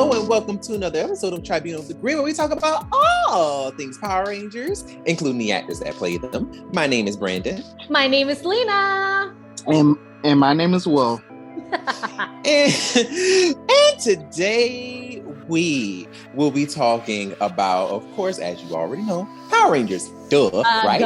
Hello and welcome to another episode of Tribunal of the Grid, where we talk about all things Power Rangers, including the actors that play them. My name is Brandon. My name is Lena. And my name is Will. and today we will be talking about, of course, as you already know, Power Rangers. Right?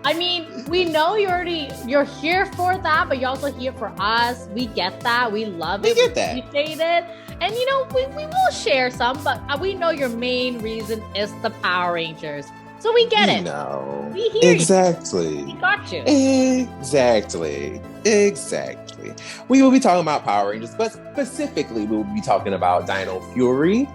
I mean, we know you're here for that, but you're also here for us. We get that. We love it. We get that. We appreciate it. And we will share some, but we know your main reason is the Power Rangers. So we get it. No. We hear exactly. you. We got you. Exactly. We will be talking about Power Rangers, but specifically we will be talking about Dino Fury,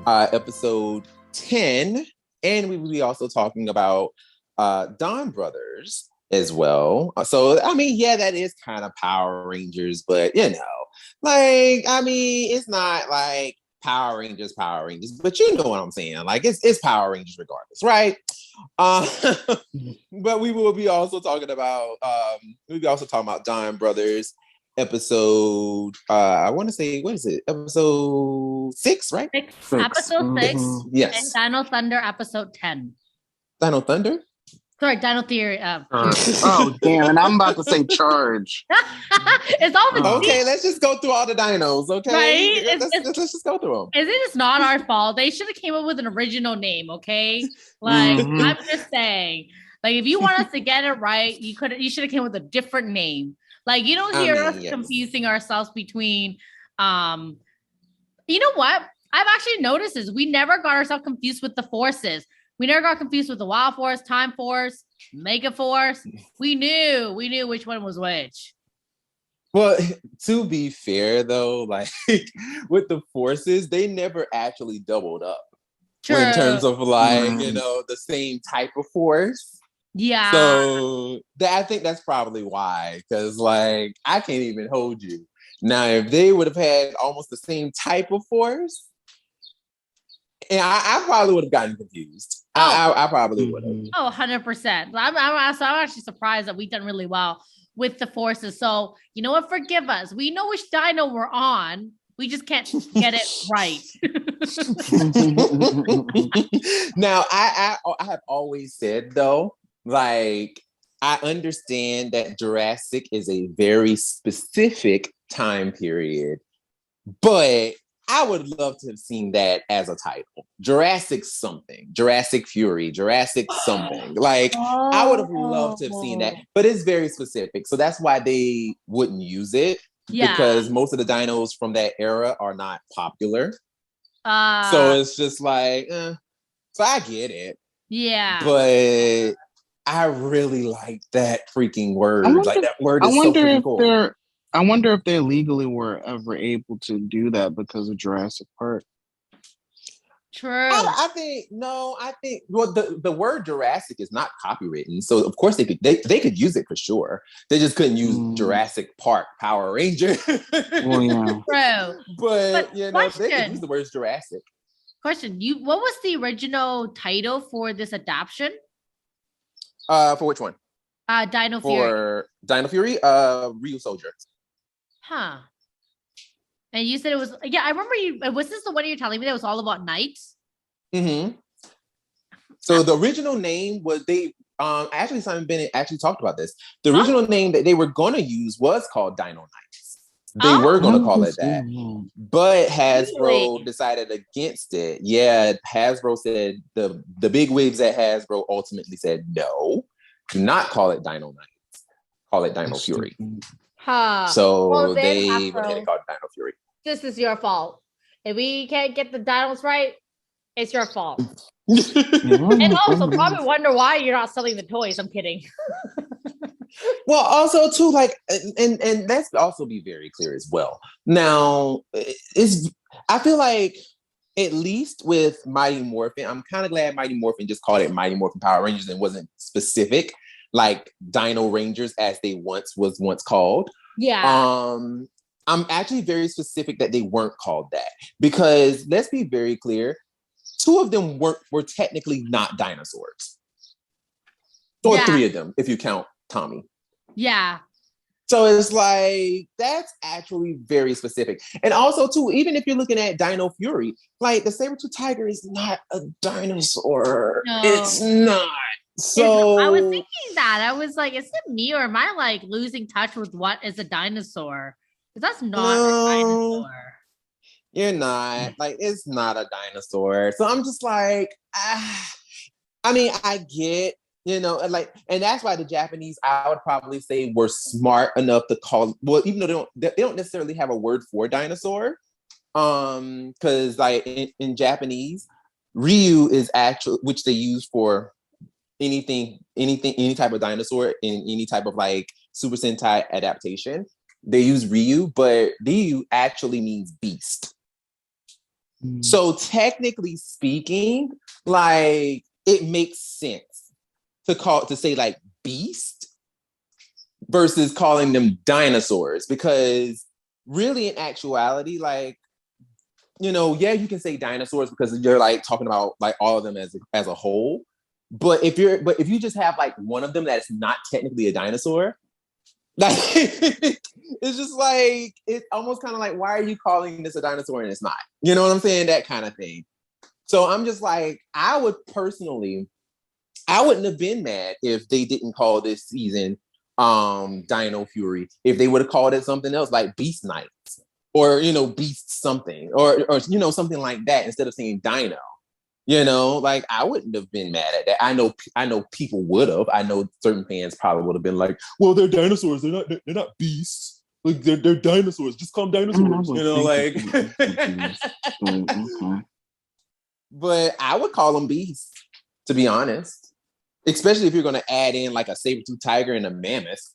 episode 10. And we will be also talking about Dawn Brothers as well. So, I mean, yeah, that is kind of Power Rangers, but, it's not like Power Rangers, but you know what I'm saying. Like, it's Power Rangers regardless, right? But we will be also talking about, Dawn Brothers episode, I want to say, what is it? Episode 6, right? 6. Episode 6. Mm-hmm. Yes. And Dino Thunder episode 10. Dino Thunder? Sorry, Dino Theory. Oh, damn. And I'm about to say Charge. It's all the Okay, let's just go through all the dinos, okay? Right? Let's just go through them. It's not our fault. They should have came up with an original name, okay? Like, I'm just saying. Like, if you want us to get it right, you should have came with a different name. Like, you don't hear us confusing ourselves between, you know what? I've actually noticed this. We never got ourselves confused with the forces. We never got confused with the Wild Force, Time Force, Mega Force. We knew which one was which. Well, to be fair, though, like with the forces, they never actually doubled up. True. In terms of the same type of force. Yeah. So I think that's probably why, because I can't even hold you. Now, if they would have had almost the same type of force, and I probably would have gotten confused. I probably would have. Oh, 100%. I'm actually surprised that we've done really well with the forces. So, you know what? Forgive us. We know which dino we're on. We just can't get it right. Now, I have always said, though, I understand that Jurassic is a very specific time period, but I would love to have seen that as a title. Jurassic something, Jurassic Fury, Jurassic something. I would have loved to have seen that, but it's very specific. So that's why they wouldn't use it. Yeah. Because most of the dinos from that era are not popular. So it's just so I get it. Yeah. But I really like that freaking word. That word is so freaking cool. I wonder if they legally were ever able to do that because of Jurassic Park. True. I think the word Jurassic is not copywritten, so of course they could use it for sure. They just couldn't use Jurassic Park Power Ranger. Well, yeah. True. But they could use the word Jurassic. Question: what was the original title for this adaptation? For which one? Dino Fury. For Dino Fury, Real Soldier. Huh. And you said it was, I remember was this the one you're telling me that was all about nights? Mm-hmm. So the original name was actually Simon Bennett actually talked about this. The original name that they were going to use was called Dino Nights. They were going to call it that. But Hasbro decided against it. Yeah, Hasbro said the big wigs at Hasbro ultimately said, no, do not call it Dino Nights. Call it Dino Fury. Huh. So they went ahead and called it Dino Fury. This is your fault. If we can't get the dinos right, it's your fault. And also probably wonder why you're not selling the toys. I'm kidding. Well, also too, and let's also be very clear as well. Now, I feel like at least with Mighty Morphin, I'm kind of glad Mighty Morphin just called it Mighty Morphin Power Rangers and wasn't specific like Dino Rangers as they was once called. Yeah. I'm actually very specific that they weren't called that because let's be very clear, 2 of them were technically not dinosaurs. Or 3 of them, if you count Tommy. Yeah. So it's like, that's actually very specific. And also, too, even if you're looking at Dino Fury, like the saber-tooth tiger is not a dinosaur. No. It's not. So I was thinking that. I was like, is it me or am I like losing touch with what is a dinosaur? Because that's not a dinosaur. You're not. Like, it's not a dinosaur. So I'm just like, I mean, I get, you know, and that's why the Japanese, I would probably say, were smart enough to call, well, even though they don't necessarily have a word for dinosaur, because like in Japanese, Ryu is actually, which they use for any type of dinosaur in any type of like Super Sentai adaptation. They use Ryu, but Ryu actually means beast. So technically speaking, like it makes sense to say like beast versus calling them dinosaurs, because really in actuality, like, you know, yeah, you can say dinosaurs because you're like talking about like all of them as a whole. But if you just have like one of them that's not technically a dinosaur, like it's just like, it's almost kind of like, why are you calling this a dinosaur and it's not? You know what I'm saying? That kind of thing. So I'm just like, I wouldn't have been mad if they didn't call this season Dino Fury. If they would have called it something else like Beast Nights, or, you know, Beast something, or you know, something like that, instead of saying Dino. You know, like I wouldn't have been mad at that. I know people would have. I know certain fans probably would have been like, well, they're dinosaurs. They're not beasts. Like they're dinosaurs. Just call them dinosaurs. You know, like. But I would call them beasts, to be honest. Especially if you're going to add in like a saber-tooth tiger and a mammoth,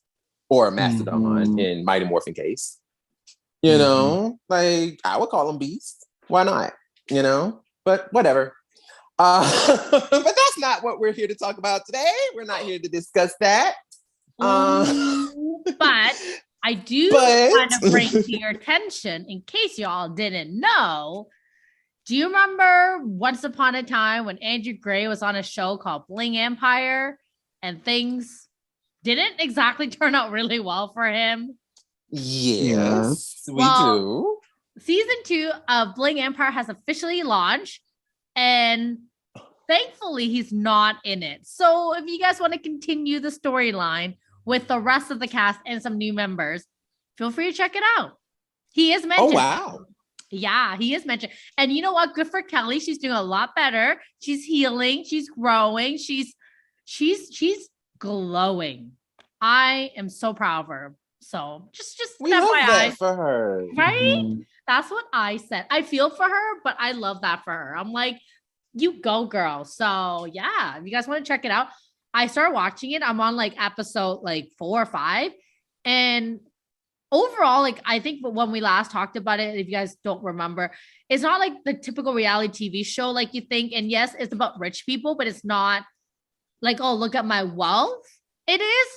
or a mastodon in Mighty Morphin case. You know, like I would call them beasts. Why not? You know, but whatever. But that's not what we're here to talk about today. We're not here to discuss that. But I do kind of bring to your attention, in case y'all didn't know, do you remember once upon a time when Andrew Gray was on a show called Bling Empire and things didn't exactly turn out really well for him? Yes, we do. Season 2 of Bling Empire has officially launched, and thankfully he's not in it. So if you guys want to continue the storyline with the rest of the cast and some new members, feel free to check it out. He is mentioned. Oh, wow. Yeah, he is mentioned. And you know what? Good for Kelly. She's doing a lot better. She's healing. She's growing. She's glowing. I am so proud of her. So just we love that for her. Right? That's what I said. I feel for her, but I love that for her. I'm like, you go, girl. So yeah, if you guys want to check it out, I started watching it. I'm on like episode like 4 or 5. And overall, like I think when we last talked about it, if you guys don't remember, it's not like the typical reality TV show like you think. And yes, it's about rich people, but it's not like, oh, look at my wealth. It is,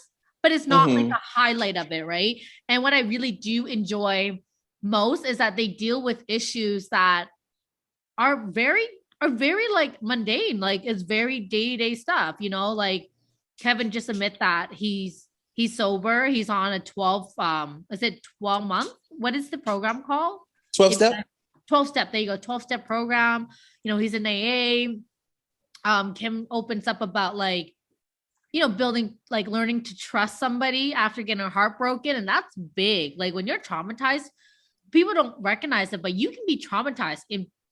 but it's not like the highlight of it, right? And what I really do enjoy most is that they deal with issues that are very like mundane. Like it's very day-to-day stuff, you know, like Kevin just admit that he's sober. He's on a 12 month? What is the program called? 12-step. 12-step. There you go. 12-step program. You know, he's in AA. Kim opens up about like, you know, building, like learning to trust somebody after getting a heart broken. And that's big. Like when you're traumatized, people don't recognize it, but you can be traumatized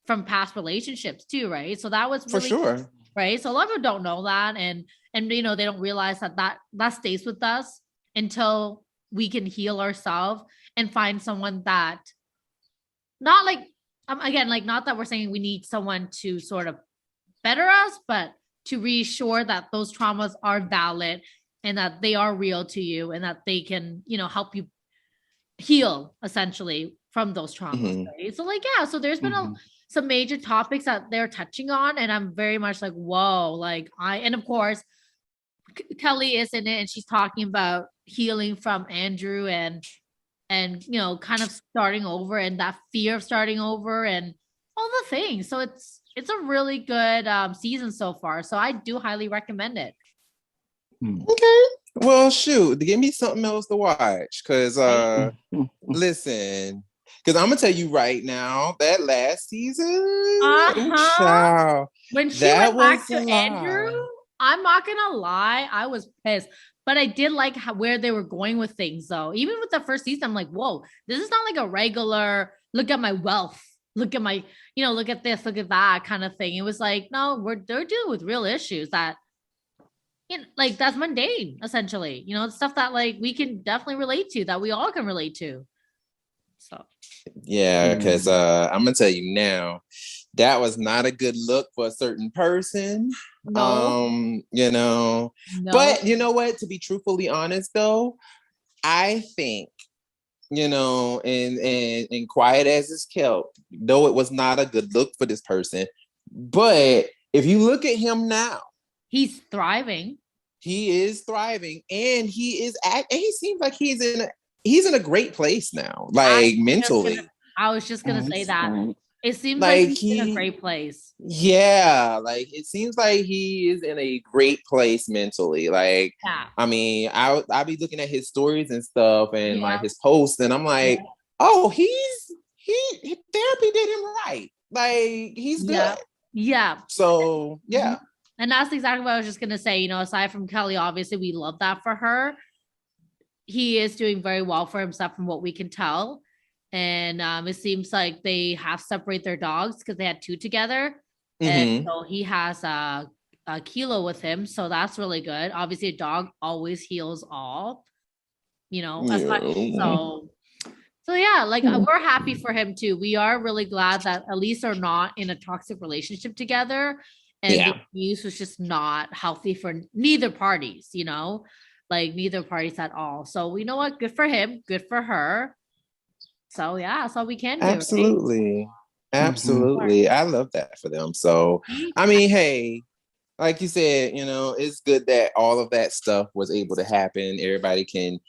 from past relationships too, right? So that was really, for sure, right? So a lot of people don't know that, and you know, they don't realize that stays with us until we can heal ourselves and find someone that, not like again, like not that we're saying we need someone to sort of better us, but to reassure that those traumas are valid and that they are real to you and that they can, you know, help you heal essentially from those traumas. Right? So like, yeah, so there's been some major topics that they're touching on, and I'm very much like, whoa, like and of course Kelly is in it, and she's talking about healing from Andrew and you know, kind of starting over and that fear of starting over and all the things. So it's a really good season so far. So I do highly recommend it. Okay. Well, shoot, give me something else to watch. Cause listen, because I'm gonna tell you right now, that last season, child, when she that went back was to Andrew, I'm not gonna lie, I was pissed. But I did like where they were going with things, though. Even with the first season, I'm like, whoa, this is not like a regular look at my wealth, look at my, look at this, look at that kind of thing. It was like, no, they're dealing with real issues that, like that's mundane, essentially. Stuff that like we can definitely relate to, that we all can relate to. So yeah, because I'm gonna tell you now, that was not a good look for a certain person. No. No. But you know what? To be truthfully honest, though, I think, and quiet as it's kept, though it was not a good look for this person. But if you look at him now, he's thriving. He is thriving, and he seems like he's in a great place now, like mentally. I was just gonna say that. It seems like he's in a great place. Yeah, like it seems like he is in a great place mentally. Like, yeah. I mean, I'll be looking at his stories and stuff, and like his posts, and I'm like, oh, he therapy did him right. Like he's good. Yeah. So yeah. And that's exactly what I was just gonna say. Aside from Kelly, obviously we love that for her. He is doing very well for himself from what we can tell. And it seems like they have separated their dogs because they had 2 together. And so he has a Kilo with him. So that's really good. Obviously, a dog always heals all, so yeah, like we're happy for him too. We are really glad that at least they're not in a toxic relationship together. And the abuse was just not healthy for neither parties, like neither parties at all. So you know what? Good for him. Good for her. So yeah, that's all we can do. Absolutely. Right? Absolutely. I love that for them. So, I mean, hey, like you said, it's good that all of that stuff was able to happen. Everybody can,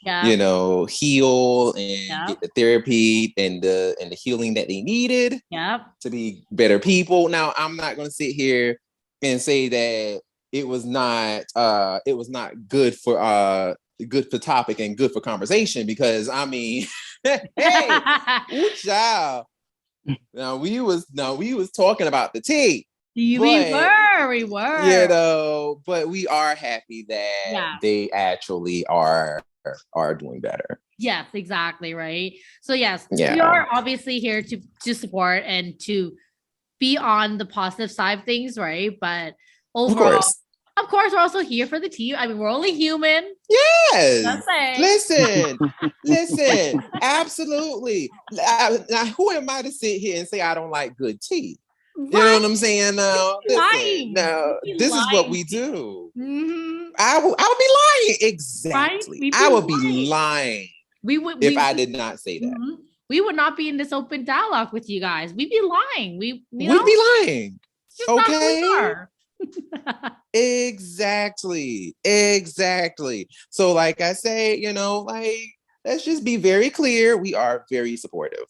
heal and get the therapy and the healing that they needed to be better people. Now, I'm not going to sit here and say that it was not good for topic and good for conversation, because I mean, hey, ooh, child. Now we was talking about the tea. We were. But we are happy that they actually are doing better. Yes, exactly, right. So yes, we are obviously here to support and to be on the positive side of things, right? But overall, of course, we're also here for the tea. I mean, we're only human. Yes. Listen. Absolutely. Now, who am I to sit here and say I don't like good tea? Right. You know what I'm saying? Now, this is what we do. I would be lying. Exactly. Right? I would be lying if I did not say that. We would not be in this open dialogue with you guys. We'd be lying. We'd be lying. Okay. Exactly. So like I say, let's just be very clear. We are very supportive.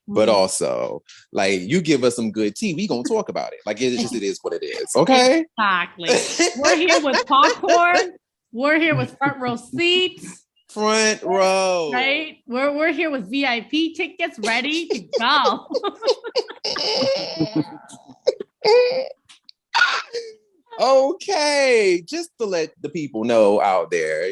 But also, like, you give us some good tea, we gonna talk about it. Like, it is what it is. Okay. Exactly. We're here with popcorn. We're here with front row seats. Front row. Right? We're here with VIP tickets ready to go. Okay, just to let the people know out there,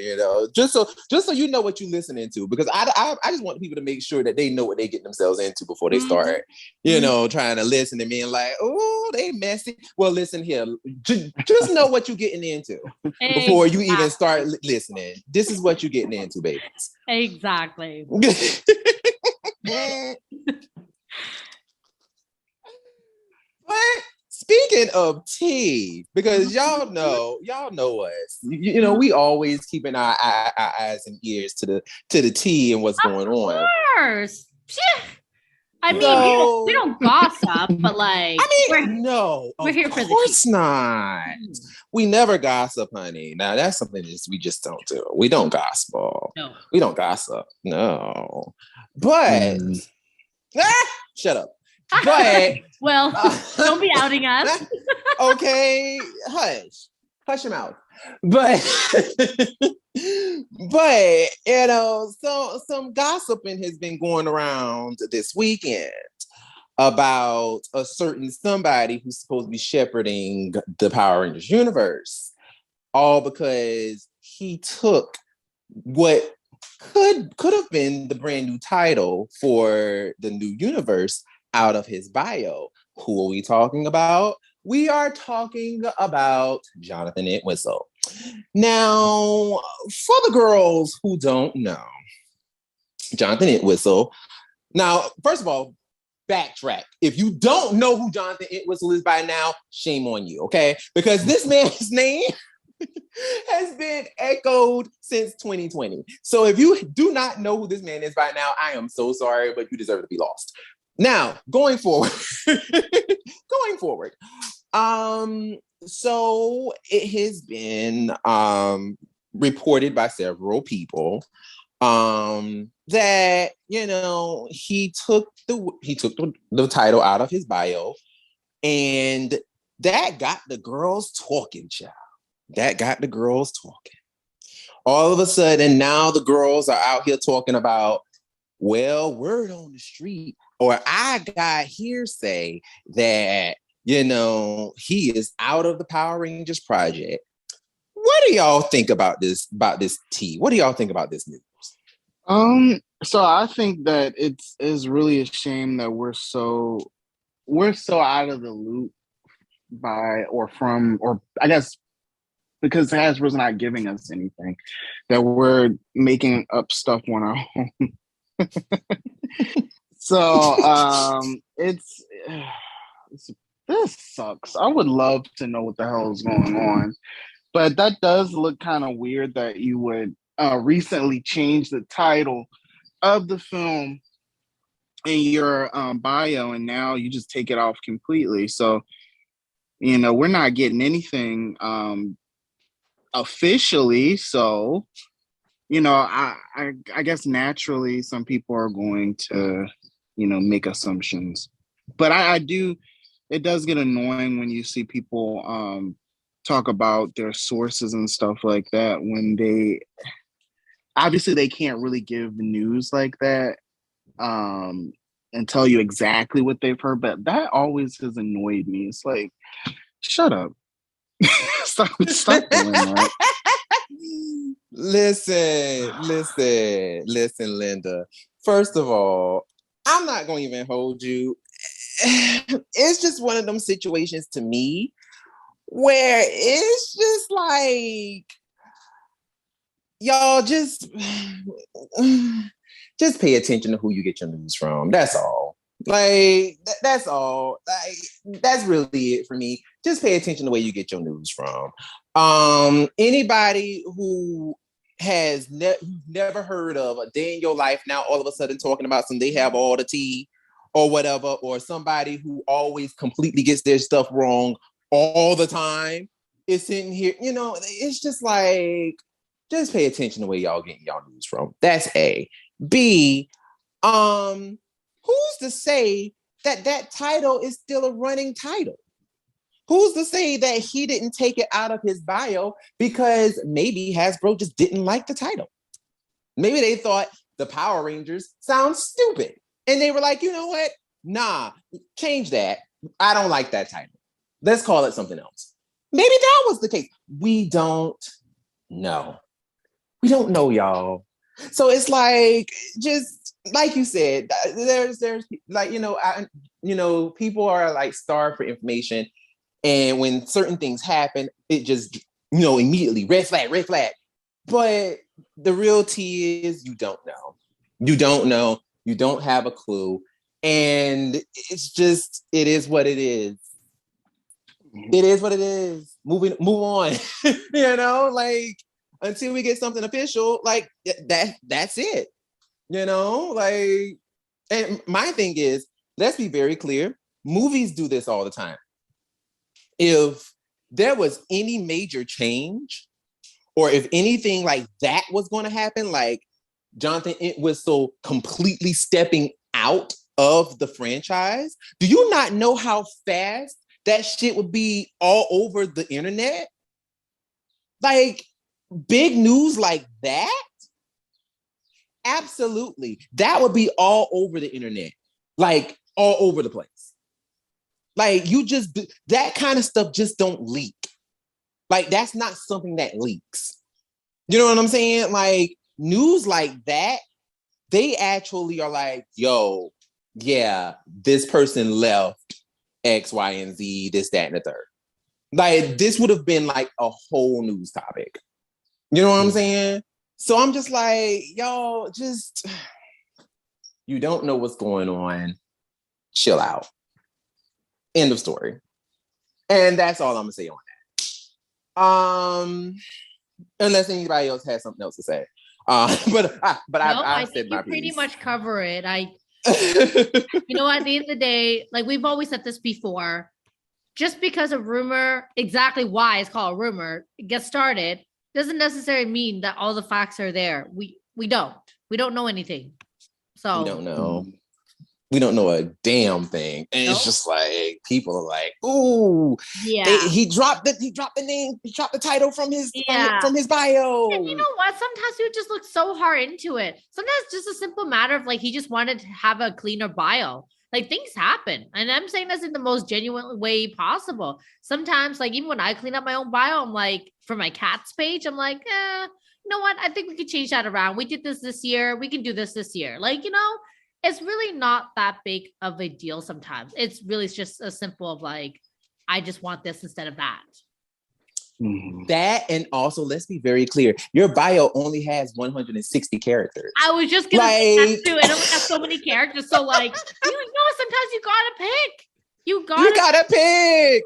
just so you know what you're listening to, because I just want people to make sure that they know what they get themselves into before they start, trying to listen and being like, oh, they messy. Well, listen here, just know what you're getting into before you even start listening. This is what you're getting into, babies. Exactly. What? Speaking of tea, because y'all know us. We always keeping our eyes and ears to the tea and what's going on. Of course. I mean, we don't gossip, but like, we're here for the tea. Of course not. We never gossip, honey. Now that's something we just don't do. We don't gossip. No. We don't gossip. No. But shut up. But well, don't be outing us. Okay, hush your mouth. But but so some gossiping has been going around this weekend about a certain somebody who's supposed to be shepherding the Power Rangers universe, all because he took what could have been the brand new title for the new universe out of his bio. Who are we talking about? We are talking about Jonathan Entwistle. Now, for the girls who don't know, Jonathan Entwistle. Now, first of all, backtrack. If you don't know who Jonathan Entwistle is by now, shame on you, okay? Because this man's name has been echoed since 2020. So if you do not know who this man is by now, I am so sorry, but you deserve to be lost. Now, going forward, so it has been reported by several people that he took the title out of his bio, and that got the girls talking, child. That got the girls talking. All of a sudden, now the girls are out here talking about, well, word on the street, or I got hearsay that, he is out of the Power Rangers project. What do y'all think about this tea? What do y'all think about this news? So I think that it is really a shame that we're so out of the loop or I guess because Hasbro's not giving us anything, that we're making up stuff on our own. So this sucks. I would love to know what the hell is going on, but that does look kind of weird that you would recently change the title of the film in your bio, and now you just take it off completely. So we're not getting anything officially, so I guess naturally some people are going to make assumptions, but I do, it does get annoying when you see people talk about their sources and stuff like that when they obviously they can't really give news like that and tell you exactly what they've heard, but that always has annoyed me. It's like, shut up. Stop doing that. Listen, Linda. First of all, I'm not going to even hold you. It's just one of them situations to me where it's just like, y'all just pay attention to who you get your news from. That's all. Like, that's all. Like, that's really it for me. Just pay attention to the way you get your news from. Anybody who has never heard of a day in your life now all of a sudden talking about they have all the tea or whatever, or somebody who always completely gets their stuff wrong all the time is sitting here, it's just like, just pay attention to the way y'all getting y'all news from. That's A. B, who's to say that title is still a running title? Who's to say that he didn't take it out of his bio because maybe Hasbro just didn't like the title? Maybe they thought the Power Rangers sounds stupid. And they were like, you know what? Nah, change that. I don't like that title. Let's call it something else. Maybe that was the case. We don't know. We don't know, y'all. So it's like, just like you said, there's like, people are like starved for information. And when certain things happen, it just, immediately red flag. But the real tea is you don't know. You don't know. You don't have a clue. And it's just, it is what it is. It is what it is. Move on. Like, until we get something official, like that's it. Like, and my thing is, let's be very clear. Movies do this all the time. If there was any major change, or if anything like that was going to happen, like Jonathan Entwistle completely stepping out of the franchise, do you not know how fast that shit would be all over the internet? Like, big news like that? Absolutely. That would be all over the internet. Like, all over the place. Like, that kind of stuff just don't leak. Like, that's not something that leaks. You know what I'm saying? Like, news like that, they actually are like, yo, yeah, this person left X, Y, and Z, this, that, and the third. Like, this would have been like a whole news topic. You know what I'm saying? So I'm just like, yo, you don't know what's going on. Chill out. End of story. And that's all I'm gonna say on that. Unless anybody else has something else to say. But I said my piece. Pretty much cover it. You know, at the end of the day, like we've always said this before, just because a rumor, exactly why it's called a rumor, gets started, doesn't necessarily mean that all the facts are there. We don't know anything. So we don't know a damn thing. And It's just like, people are like, ooh, yeah. He dropped the name, he dropped the title from his bio. And you know what? Sometimes you just look so hard into it. Sometimes it's just a simple matter of like, he just wanted to have a cleaner bio. Like, things happen. And I'm saying this in the most genuine way possible. Sometimes, like, even when I clean up my own bio, I'm like, for my cat's page, I'm like, you know what? I think we could change that around. We did this year. We can do this year. Like, you know, it's really not that big of a deal sometimes. It's really just a simple of like, I just want this instead of that. That, and also, let's be very clear, your bio only has 160 characters. I was just gonna say that too. And it only has so many characters. So like, you know, sometimes you gotta pick.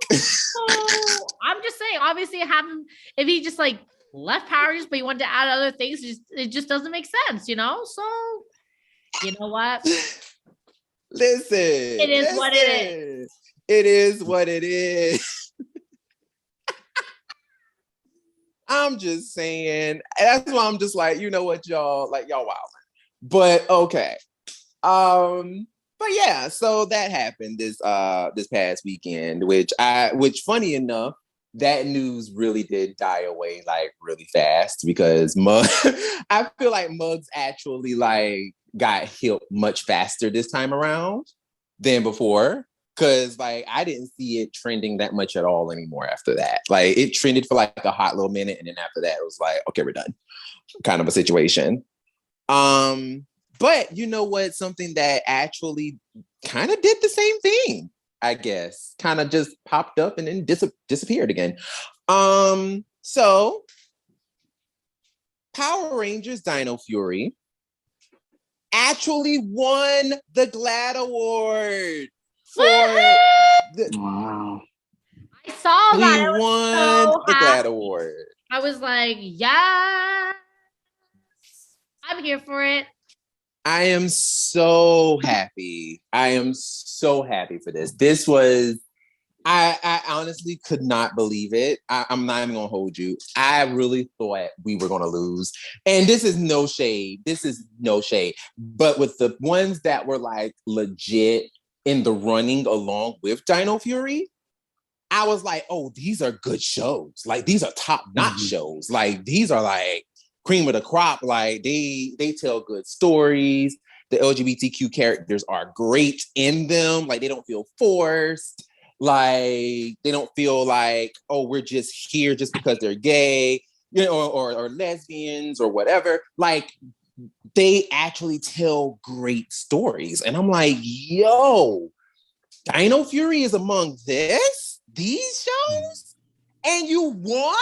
So I'm just saying, obviously if he just like left Power Rangers, but he wanted to add other things, it just doesn't make sense, you know? So you know what? Listen. It is what it is. It is what it is. I'm just saying. That's why I'm just like, you know what, y'all wilding. But okay. But yeah, so that happened this past weekend, which funny enough, that news really did die away like really fast because I feel like Muggs actually like got hit much faster this time around than before. Cause like I didn't see it trending that much at all anymore after that. Like it trended for like a hot little minute, and then after that it was like, okay, we're done. Kind of a situation. But you know what? Something that actually kind of did the same thing, I guess. Kind of just popped up and then disappeared again. So Power Rangers Dino Fury actually won the GLAAD Award. Wow. I saw that. He won the GLAAD Award. I was like, yeah, I'm here for it. I am so happy. I am so happy for this. This was, I honestly could not believe it. I'm not even gonna hold you. I really thought we were gonna lose. And this is no shade. But with the ones that were like legit in the running along with Dino Fury, I was like, oh, these are good shows. Like, these are top-notch shows. Like, these are like cream of the crop. Like, they tell good stories. The LGBTQ characters are great in them. Like, they don't feel forced. Like, they don't feel like, oh, we're just here just because they're gay, you know, or lesbians or whatever. Like, they actually tell great stories. And I'm like, yo, Dino Fury is among these shows? And you won?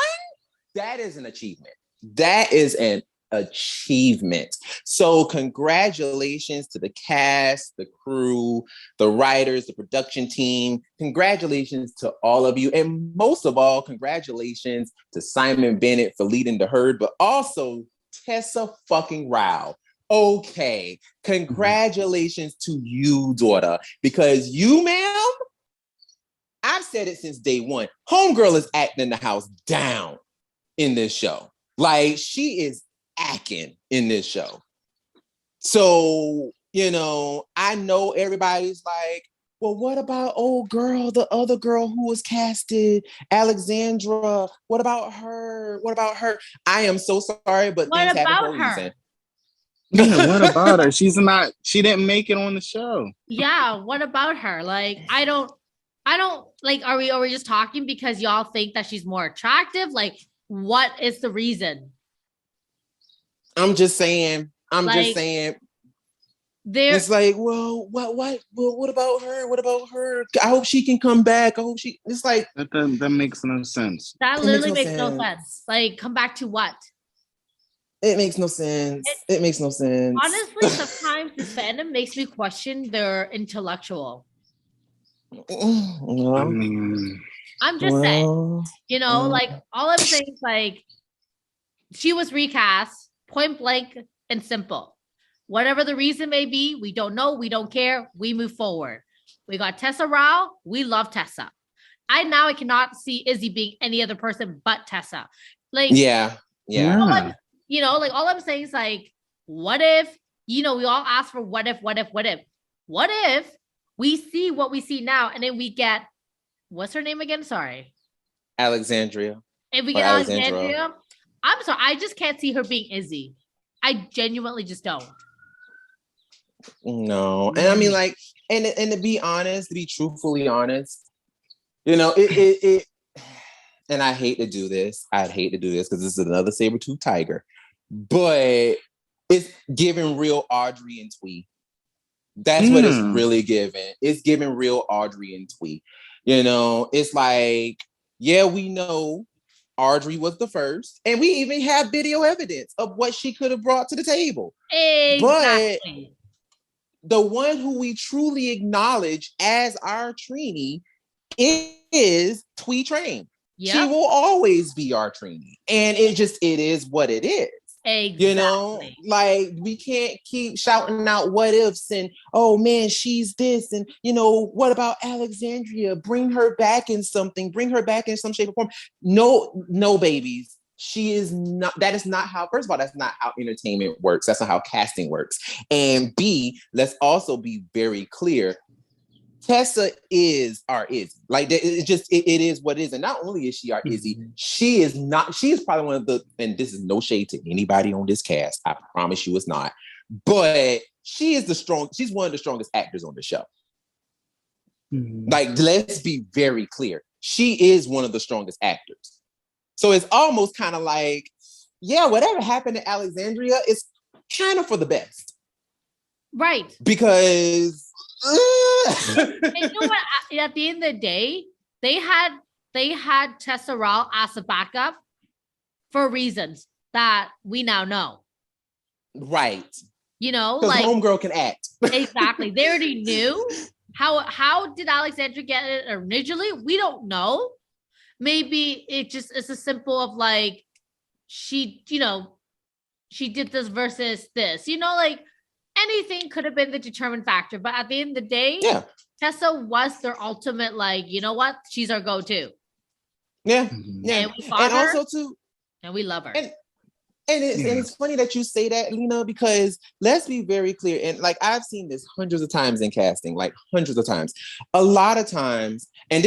That is an achievement. That is an achievement. So congratulations to the cast, the crew, the writers, the production team. Congratulations to all of you. And most of all, congratulations to Simon Bennett for leading the herd, but also Tessa fucking Rao. Okay, congratulations to you, daughter, because you, ma'am, I've said it since day one. Homegirl is acting the house down in this show. Like, she is acting in this show. So, you know, I know everybody's like, well, what about old girl, the other girl who was casted, Alexandra? What about her? What about her? I am so sorry, but What things happen for about a her? reason. Yeah, what about her? She didn't make it on the show. Yeah, what about her? Like, I don't like, are we just talking because y'all think that she's more attractive? Like, what is the reason? I'm just saying. There, It's like, well, what about her? What about her? I hope she can come back. I hope she. It's like that makes no sense. that literally makes no sense. Like, come back to what? It makes no sense. It makes no sense. Honestly, sometimes this fandom makes me question their intellectual. I mean, I'm just saying, like, all I'm saying is, like, she was recast, point blank and simple. Whatever the reason may be, we don't know, we don't care, we move forward. We got Tessa Rao, we love Tessa. I cannot see Izzy being any other person but Tessa. Like, yeah. Like, all I'm saying is, like, what if, we all ask for what if we see what we see now, and then we get, what's her name again? Sorry. Alexandria. If we get Alexandria, I'm sorry, I just can't see her being Izzy. I genuinely just don't. No. And I mean, like, and to be honest, to be truthfully honest, it and I hate to do this. I'd hate to do this because this is another saber-tooth tiger. But it's giving real Audrey and Twee. That's what it's really giving. It's giving real Audrey and Twee. It's like, yeah, we know Audrey was the first, and we even have video evidence of what she could have brought to the table. Exactly. But the one who we truly acknowledge as our Trini is Twee Train. Yep. She will always be our Trini. And it is what it is. Exactly. Like, we can't keep shouting out what ifs and, oh man, she's this, and what about Alexandria? Bring her back in something, bring her back in some shape or form. No, babies. She is not, that is not how, first of all, that's not how entertainment works. That's not how casting works. And B, let's also be very clear. Tessa is our Izzy. Like, it is what it is. And not only is she our Izzy, she is probably one of the, and this is no shade to anybody on this cast, I promise you it's not, but she's one of the strongest actors on the show. Like, let's be very clear. She is one of the strongest actors. So it's almost kind of like, yeah, whatever happened to Alexandria is kind of for the best. Right. Because and you know what? At the end of the day, they had Tessa Rao as a backup for reasons that we now know. Right. Like, homegirl can act. Exactly. They already knew. How did Alexandra get it originally? We don't know. Maybe it's a simple of, like, she did this versus this. Like, anything could have been the determined factor, but at the end of the day, Tessa was their ultimate, like, you know what? She's our go-to. Yeah. And we fought her, also too, and we love her. And it's funny that you say that, Lena, because let's be very clear. And, like, I've seen this hundreds of times in casting, like hundreds of times. A lot of times, and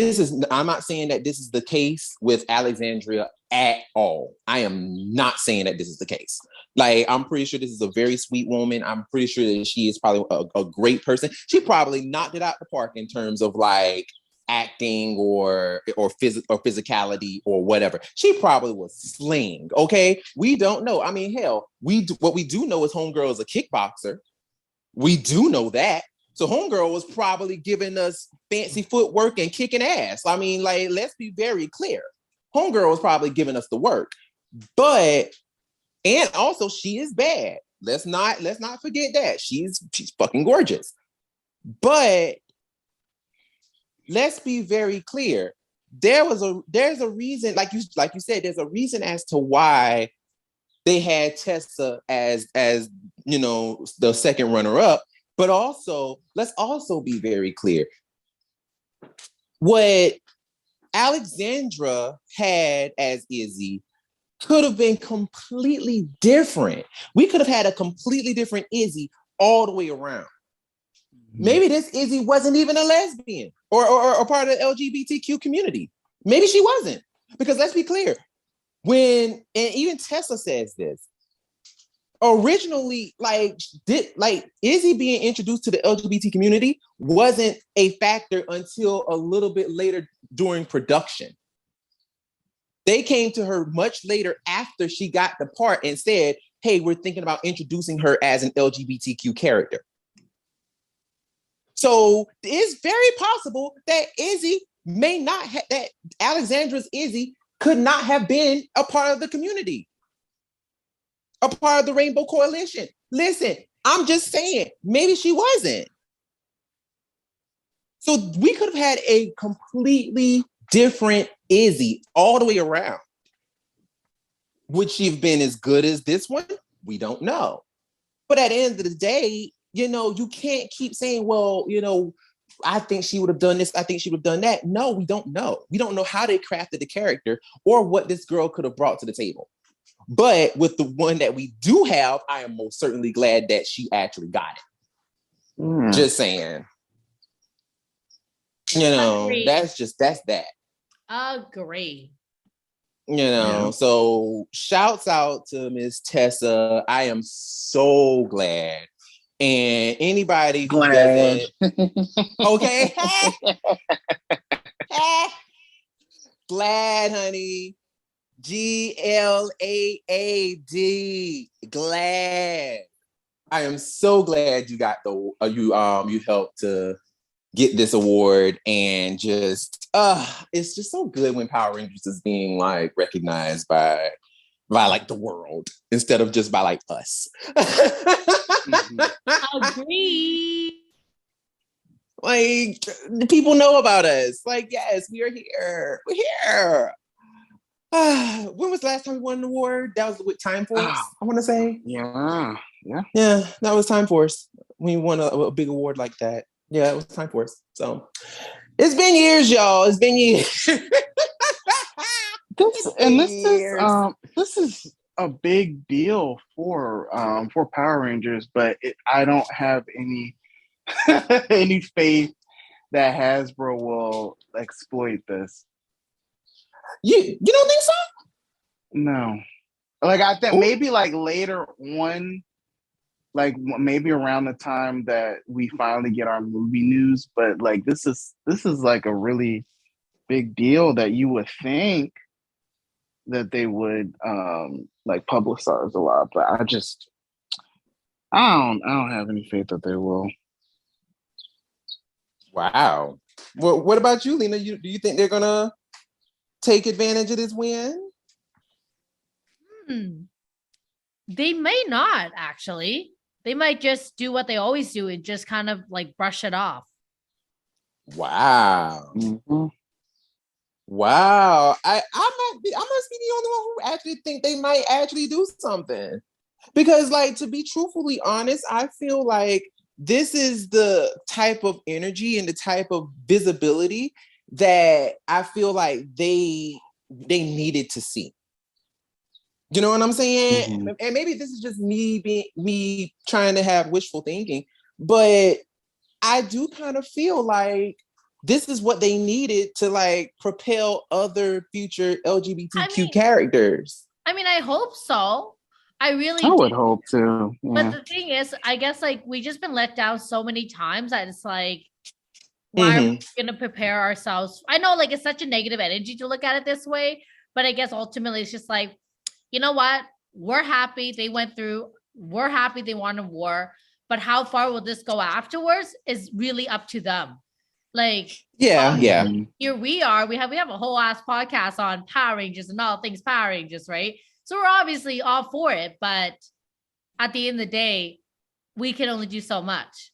I'm not saying that this is the case with Alexandria at all. I am not saying that this is the case. Like, I'm pretty sure this is a very sweet woman. I'm pretty sure that she is probably a great person. She probably knocked it out the park in terms of, like, acting or physicality or whatever. She probably was sling. Okay, we don't know. I mean, hell, what we do know is homegirl is a kickboxer. We do know that. So homegirl was probably giving us fancy footwork and kicking ass. I mean, like, let's be very clear. Homegirl was probably giving us the work, and also she is bad. Let's not forget that she's fucking gorgeous. But let's be very clear. There's a reason, like you said, there's a reason as to why they had Tessa as the second runner-up. But also, let's also be very clear. What Alexandra had as Izzy could have been completely different. We could have had a completely different Izzy all the way around. Maybe this Izzy wasn't even a lesbian or part of the LGBTQ community. Maybe she wasn't. Because let's be clear, and even Tessa says this, originally, Izzy being introduced to the LGBT community wasn't a factor until a little bit later during production. They came to her much later after she got the part and said, hey, we're thinking about introducing her as an LGBTQ character. So it's very possible that that Alexandra's Izzy could not have been a part of the community, a part of the Rainbow Coalition. Listen, I'm just saying, maybe she wasn't. So we could have had a completely different Izzy all the way around. Would she have been as good as this one? We don't know. But at the end of the day, you can't keep saying, well, I think she would have done this. I think she would have done that. No, we don't know. We don't know how they crafted the character or what this girl could have brought to the table. But with the one that we do have, I am most certainly glad that she actually got it. Just saying. Agree. That's that. Agree. So shouts out to Miss Tessa. I am so glad. And anybody who doesn't, okay, glad, honey. GLAAD, glad. I am so glad you got you helped to get this award, and just it's just so good when Power Rangers is being like recognized by like the world instead of just by like us. Agree. Like people know about us. Like, yes, we are here. We're here. When was the last time we won an award? That was with Time Force, I want to say. Yeah, that was Time Force. We won a big award like that. Yeah, it was Time Force. So it's been years, y'all. It's been years. This is a big deal for Power Rangers, but I don't have any any faith that Hasbro will exploit this. You don't think so? No. Like, I think maybe like later on, like maybe around the time that we finally get our movie news, but like this is like a really big deal that you would think that they would like publicize a lot, but I don't have any faith that they will. Wow. Well, what about you, Lena? Do you think they're gonna take advantage of this win? They may not, actually. They might just do what they always do and just kind of like brush it off. Wow. Mm-hmm. Wow. I must be the only one who actually think they might actually do something. Because, like, to be truthfully honest, I feel like this is the type of energy and the type of visibility that I feel like they needed to see. You know what I'm saying? Mm-hmm. And maybe this is just me trying to have wishful thinking, but I do kind of feel like this is what they needed to like propel other future LGBTQ characters. I mean, I hope so. I would hope too. Yeah. But the thing is, I guess like we just been let down so many times that it's like, why are we gonna prepare ourselves? I know like it's such a negative energy to look at it this way, but I guess ultimately it's just like, you know what? We're happy they went through. We're happy they won a war. But how far will this go afterwards is really up to them. Like, yeah. Here we are. We have a whole ass podcast on Power Rangers and all things Power Rangers, right? So we're obviously all for it. But at the end of the day, we can only do so much.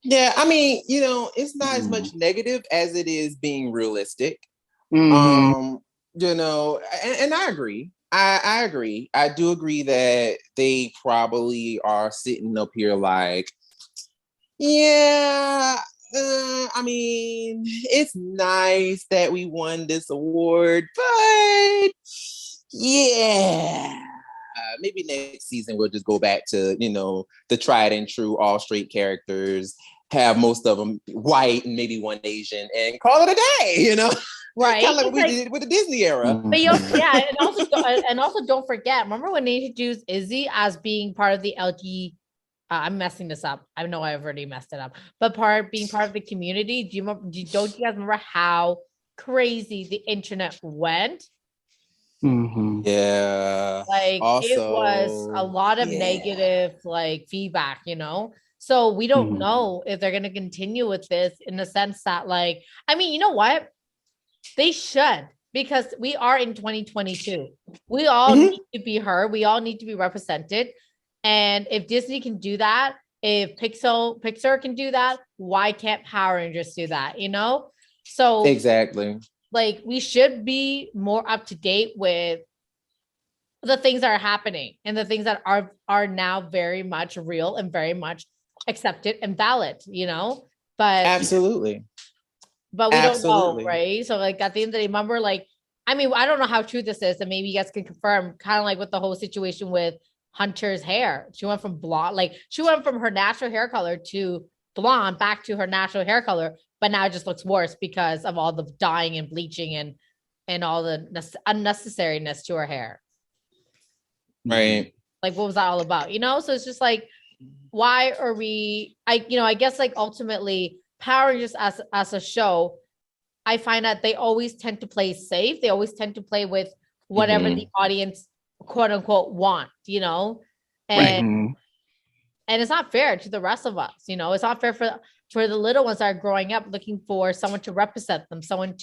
Yeah, I mean, it's not as much negative as it is being realistic. Mm-hmm. And I agree. I agree. I do agree that they probably are sitting up here like, yeah, I mean, it's nice that we won this award, but yeah, maybe next season we'll just go back to, the tried and true all straight characters have most of them white and maybe one Asian and call it a day, you know? Right. Kind of like we did with the Disney era. But and also don't forget, remember when they introduced Izzy as being part of the LG, I'm messing this up. I know I've already messed it up, but being part of the community. Don't you guys remember how crazy the internet went? Mm-hmm. Yeah. Like also, it was a lot of negative like feedback, you know? So we don't know if they're going to continue with this in the sense that like, I mean, you know what? They should, because we are in 2022. We all need to be heard. We all need to be represented. And if Disney can do that, if Pixar can do that, why can't Power Rangers do that? You know? So exactly. Like we should be more up to date with the things that are happening and the things that are now very much real and very much accepted and valid, you know? But absolutely. But we don't know, right? So like at the end of the day, remember, like, I mean, I don't know how true this is, and maybe you guys can confirm, kind of like with the whole situation with Hunter's hair. She went from blonde, like she went from her natural hair color to blonde back to her natural hair color, but now it just looks worse because of all the dyeing and bleaching and all the unnecessariness to her hair. Right. Like, what was that all about? You know? So it's just like, why are we, I guess like ultimately Power Rangers as a show, I find that they always tend to play safe. They always tend to play with whatever the audience quote unquote want, you know? And it's not fair to the rest of us, you know, it's not fair for the little ones that are growing up looking for someone to represent them, someone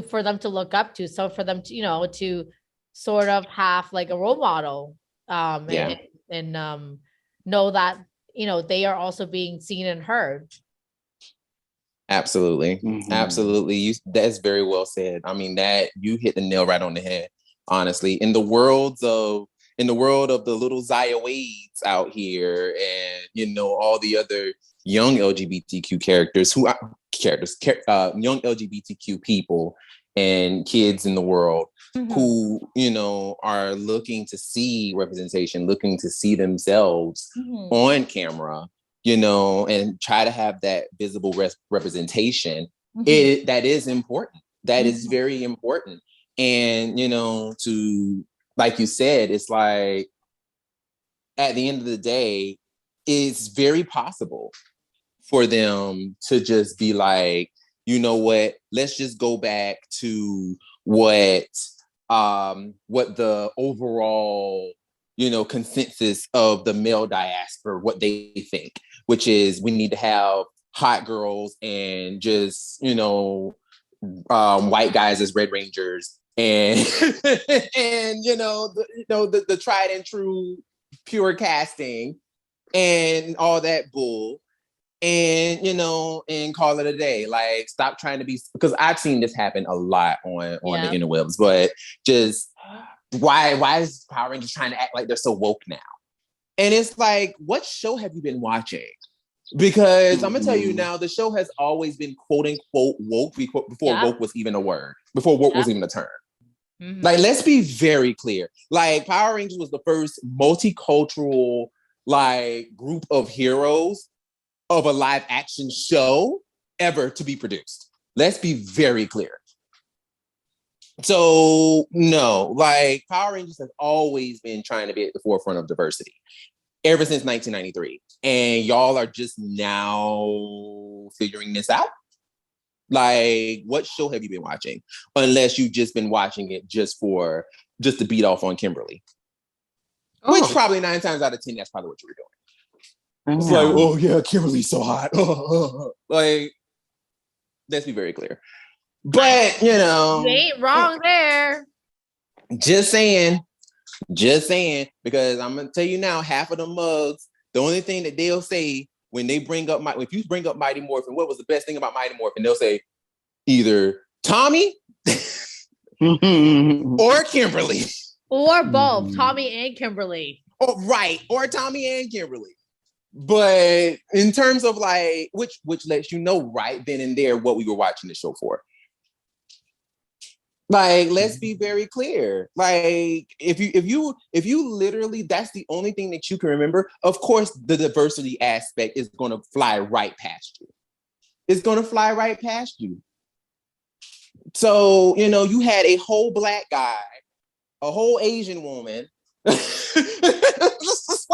for them to look up to, so for them to, you know, to sort of have like a role model, and know that, you know, they are also being seen and heard. Absolutely. Absolutely. That's very well said. I mean, that you hit the nail right on the head, honestly. In the world of the little Zaya Wades out here and, you know, all the other young LGBTQ young LGBTQ people and kids in the world who, you know, are looking to see representation, looking to see themselves on camera, you know, and try to have that visible representation. That is important. That is very important. And, you know, to, like you said, it's like, at the end of the day, it's very possible for them to just be like, you know what, let's just go back to what the overall, you know, consensus of the male diaspora, what they think, which is we need to have hot girls and just, you know, white guys as Red Rangers and and you know the tried and true pure casting and all that bull, and, you know, and call it a day. Like, stop trying to be, because I've seen this happen a lot on the interwebs, but just why is Power Rangers trying to act like they're so woke now? And it's like, what show have you been watching? Because I'm gonna tell you now, the show has always been quote unquote woke before woke was even a word, before woke was even a term. Like, let's be very clear. Like, Power Rangers was the first multicultural like group of heroes of a live action show ever to be produced. Let's be very clear. So no, like, Power Rangers has always been trying to be at the forefront of diversity ever since 1993. And y'all are just now figuring this out. Like, what show have you been watching? Unless you've just been watching it just to beat off on Kimberly. Which probably 9 times out of 10, that's probably what you were doing. It's like, oh yeah, Kimberly's so hot. Like, let's be very clear. But, you know, you ain't wrong there. Just saying, because I'm gonna tell you now, half of the mugs, the only thing that they'll say when they bring up if you bring up Mighty Morphin, what was the best thing about Mighty Morphin? They'll say either Tommy or Kimberly. Or both, Tommy and Kimberly. Oh, right. Or Tommy and Kimberly. But in terms of like, which lets you know right then and there what we were watching the show for. Like, let's be very clear. Like, if you literally, that's the only thing that you can remember. Of course, the diversity aspect is going to fly right past you. It's going to fly right past you. So, you had a whole Black guy, a whole Asian woman, just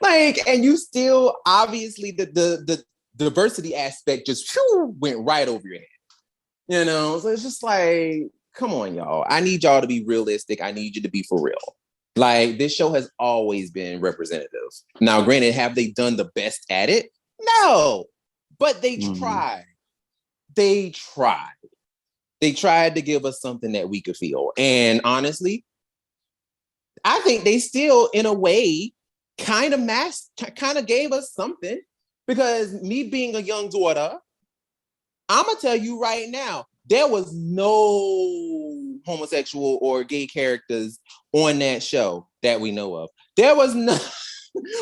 like, and you still, obviously, the diversity aspect just went right over your head. So it's just like, come on, y'all. I need y'all to be realistic. I need you to be for real. Like, this show has always been representative. Now, granted, have they done the best at it? No, but they tried. They tried. They tried to give us something that we could feel. And honestly, I think they still, in a way, kind of gave us something. Because me being a young daughter, I'm going to tell you right now, there was no homosexual or gay characters on that show that we know of. There was no,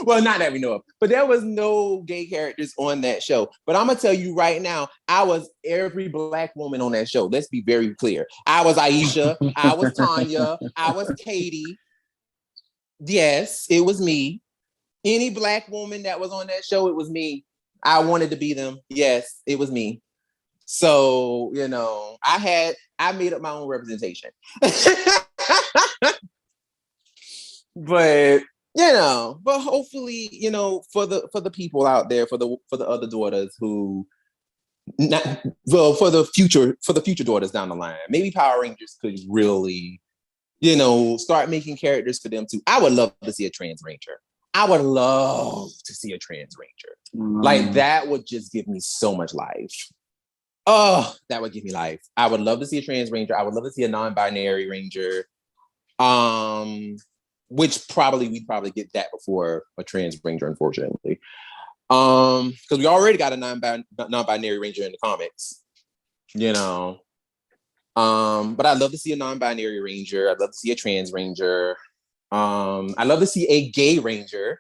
well, not that we know of, but there was no gay characters on that show. But I'm going to tell you right now, I was every Black woman on that show. Let's be very clear. I was Aisha. I was Tanya. I was Katie. Yes, it was me. Any Black woman that was on that show, it was me. I wanted to be them. Yes, it was me. So, I made up my own representation. But, but hopefully, for the people out there, for the other daughters who for the future daughters down the line, maybe Power Rangers could really, start making characters for them too. I would love to see a trans ranger. I would love to see a trans ranger. Like, that would just give me so much life. Oh, that would give me life. I would love to see a trans ranger. I would love to see a non-binary ranger. Which we'd probably get that before a trans ranger, unfortunately. Because we already got a non-binary ranger in the comics. But I'd love to see a non-binary ranger. I'd love to see a trans ranger. I'd love to see a gay ranger.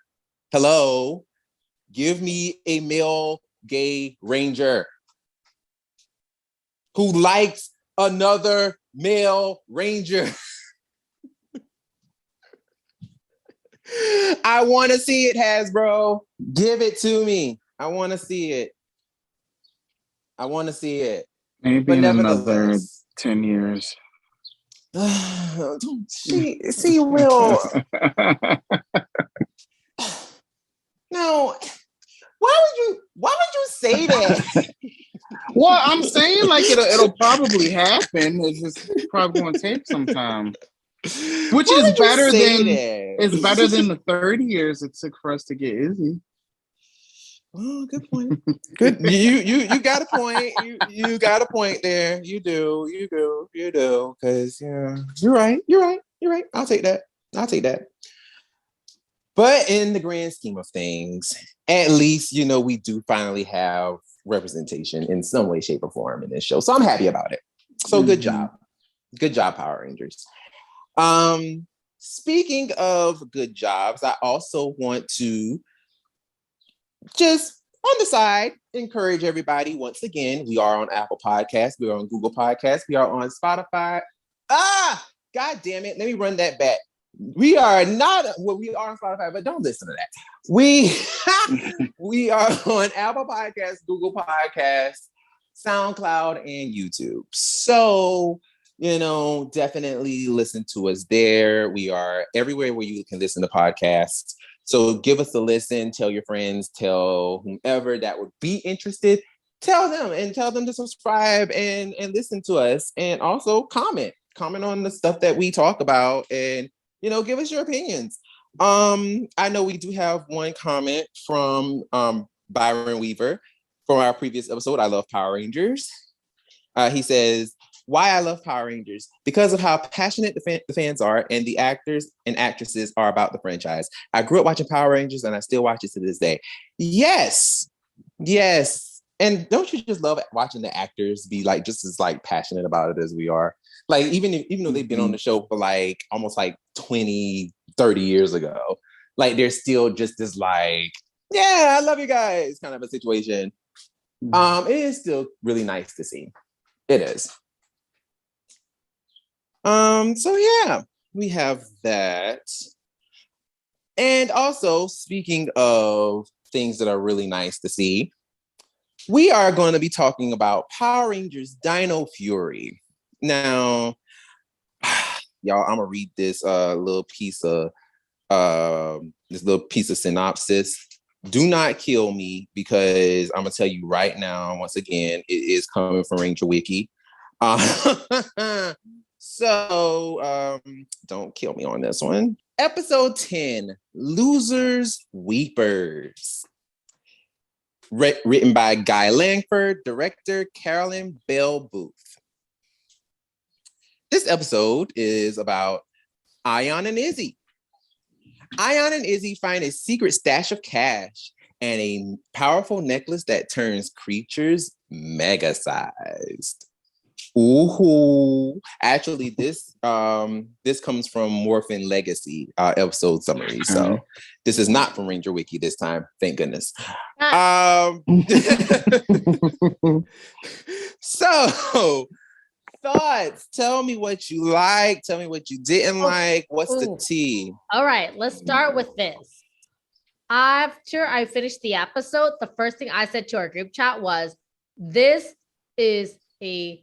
Hello. Give me a male gay ranger who likes another male ranger. I want to see it, Hasbro. Give it to me. I want to see it. I want to see it. Maybe in another 10 years. See, Will. No. Why would you say that? Well, I'm saying like it'll probably happen. It's just probably going to take some time. Which is better than the 30 years it took for us to get Izzy. Oh, good point. Good. You got a point. You got a point there. You do. Because you're right. I'll take that. But in the grand scheme of things, at least, we do finally have representation in some way, shape, or form in this show. So I'm happy about it. So good job. Good job, Power Rangers. Speaking of good jobs, I also want to just on the side encourage everybody. Once again, we are on Apple Podcasts, we are on Google Podcasts, we are on Spotify. God damn it. Let me run that back. We are not, we are on Spotify, but don't listen to that. We are on Apple Podcasts, Google Podcasts, SoundCloud, and YouTube. So, definitely listen to us there. We are everywhere where you can listen to podcasts. So give us a listen, tell your friends, tell whomever that would be interested, tell them to subscribe and listen to us. And also comment on the stuff that we talk about and, give us your opinions. I know we do have one comment from Byron Weaver from our previous episode, I Love Power Rangers. He says, why I love Power Rangers, because of how passionate the fans are and the actors and actresses are about the franchise. I grew up watching Power Rangers and I still watch it to this day. Yes. And don't you just love watching the actors be like just as like passionate about it as we are? Like even though they've been on the show for like almost like 20, 30 years ago, like they're still just as like, yeah, I love you guys kind of a situation. It is still really nice to see. It is. So yeah, we have that. And also, speaking of things that are really nice to see, we are going to be talking about Power Rangers Dino Fury. Now, y'all, I'm gonna read this little piece of synopsis. Do not kill me, because I'm gonna tell you right now, once again, it is coming from Ranger Wiki. So don't kill me on this one. Episode 10, Losers Weepers. Written by Guy Langford, director Carolyn Bell Booth. This episode is about Ion and Izzy. Ion and Izzy find a secret stash of cash and a powerful necklace that turns creatures mega-sized. Ooh. Actually, this comes from Morphin Legacy episode summary. So this is not from Ranger Wiki this time. Thank goodness. So thoughts. Tell me what you like. Tell me what you didn't like. What's the tea? All right, let's start with this. After I finished the episode, the first thing I said to our group chat was, this is a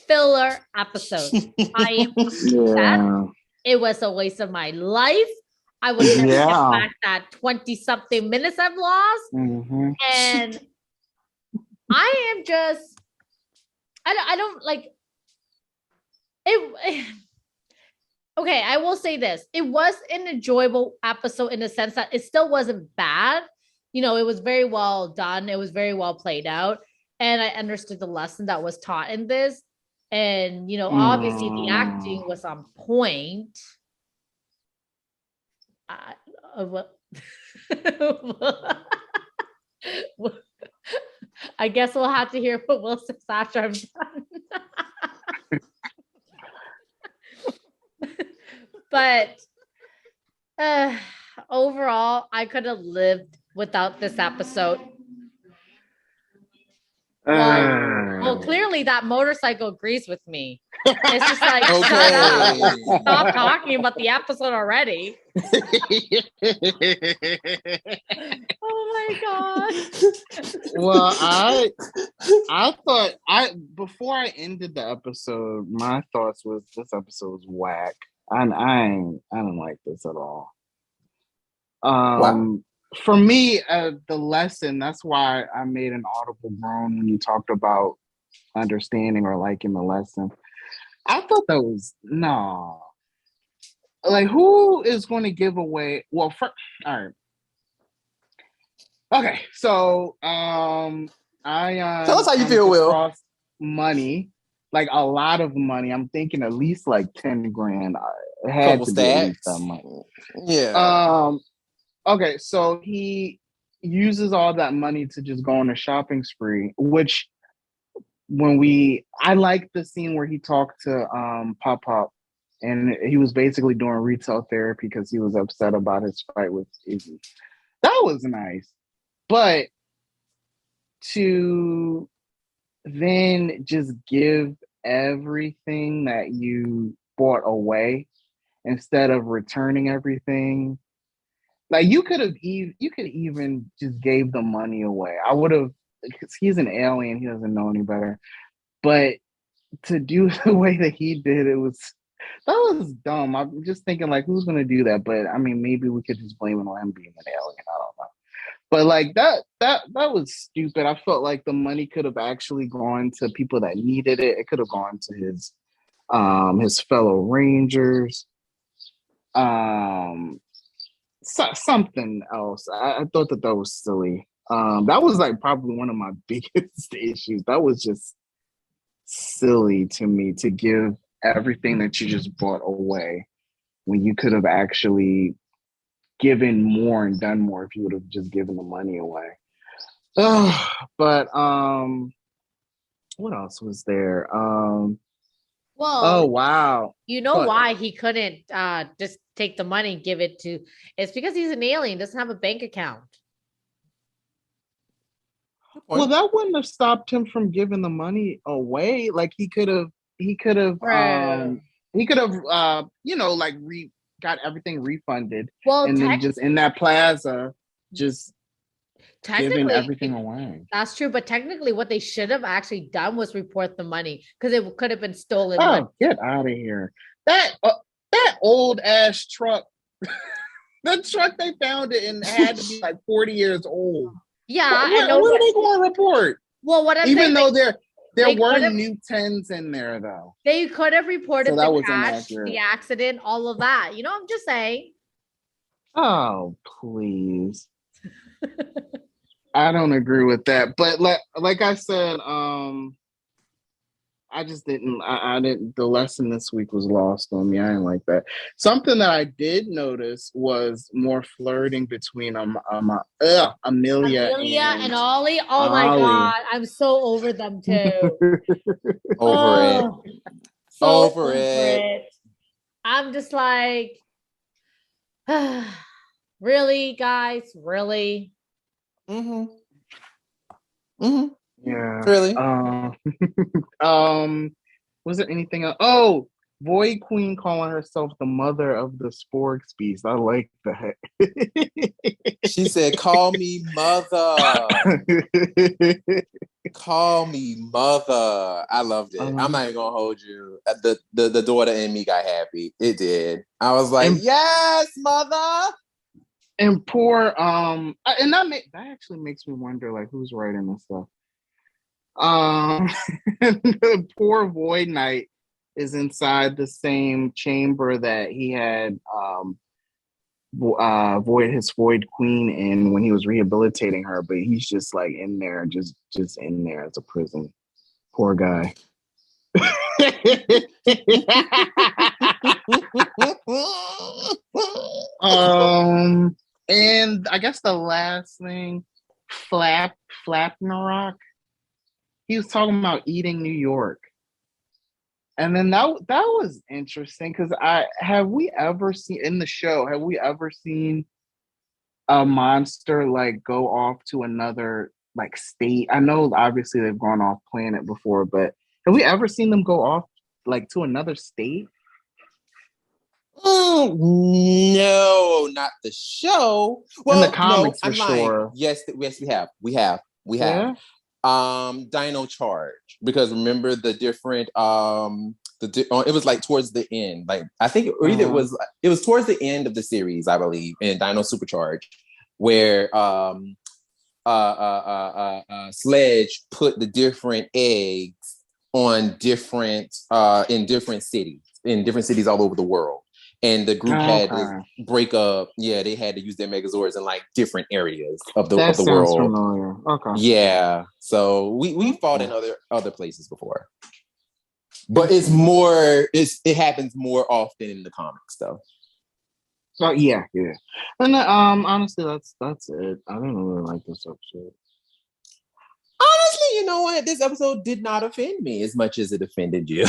filler episode. I am upset. It was a waste of my life. I would never get back that 20-something minutes I've lost. Mm-hmm. And I am just, I don't like it. Okay, I will say this. It was an enjoyable episode in the sense that it still wasn't bad. You know, it was very well done. It was very well played out. And I understood the lesson that was taught in this. And, you know, obviously the acting was on point. I guess we'll have to hear what Will says after I'm done. But overall, I could have lived without this episode. Well, clearly that motorcycle agrees with me. It's just like, shut up. Stop talking about the episode already. Oh my God. Well, I thought before I ended the episode, my thoughts was this episode's whack. I don't like this at all. Wow. For me, the lesson, that's why I made an audible groan when you talked about understanding or liking the lesson. I thought that was, no. Like, who is going to give away? Well, all right. Okay, so I tell us how you feel, Will. Money, like a lot of money. I'm thinking at least like 10 grand. It had Couple to stacks. be at least that much. Yeah. Okay, so he uses all that money to just go on a shopping spree, which I liked the scene where he talked to Pop Pop, and he was basically doing retail therapy because he was upset about his fight with Izzy. That was nice. But to then just give everything that you bought away instead of returning everything, like you could even just gave the money away. I would have, because he's an alien, he doesn't know any better. But to do the way that he did, that was dumb. I'm just thinking, like, who's gonna do that? But I mean, maybe we could just blame it on him being an alien. I don't know. But like that was stupid. I felt like the money could have actually gone to people that needed it. It could have gone to his fellow Rangers. Something else. I thought that was silly. That was like probably one of my biggest issues. That was just silly to me, to give everything that you just bought away when you could have actually given more and done more if you would have just given the money away. But what else was there? Well, oh wow. You know why he couldn't just take the money and give it to? It's because he's an alien, doesn't have a bank account. Well, that wouldn't have stopped him from giving the money away. Like he could have He could have, like got everything refunded, and then just in that plaza, just giving everything away. That's true, but technically, what they should have actually done was report the money because it could have been stolen. Oh, money. Get out of here! That old ass truck. The truck they found it and had to be like 40 years old. Yeah, what are they going to report? Well, what I'm even though there were new 10s in there though. They could have reported the crash, the accident, all of that. You know, I'm just saying. Oh, please. I don't agree with that. But like I said, I just didn't. I didn't. The lesson this week was lost on me. I didn't like that. Something that I did notice was more flirting between Amelia and Ollie. Oh my God, I'm so over them too. over it. I'm just like, really, guys, really. Mm-hmm. Mm-hmm. Yeah. Really? Was there anything else? Oh, Void Queen calling herself the mother of the Sporks beast. I like that. She said, "Call me mother." Call me mother. I loved it. I'm not even gonna hold you. The daughter in me got happy. It did. I was like, yes, mother. And poor and that actually makes me wonder, like, who's writing this stuff. The poor Void Knight is inside the same chamber that he had his Void Queen in when he was rehabilitating her, but he's just like in there, just in there as a prison. Poor guy. And I guess the last thing, Flapnarock. He was talking about eating New York. And then that was interesting because have we ever seen a monster like go off to another like state? I know obviously they've gone off planet before, but have we ever seen them go off like to another state? No, not the show. Well, in the comics, no, for sure. Yes, we have. Yeah. Dino Charge, because remember the different it was like towards the end, like I think either it was towards the end of the series, I believe, in Dino Supercharge, where Sledge put the different eggs on different in different cities all over the world. And the group had to break up. Yeah, they had to use their Megazords in like different areas of the world. Familiar. Okay. Yeah. So we fought in other places before. But it happens more often in the comics though. So yeah. And honestly that's it. I don't really like this episode. Honestly, you know what? This episode did not offend me as much as it offended you.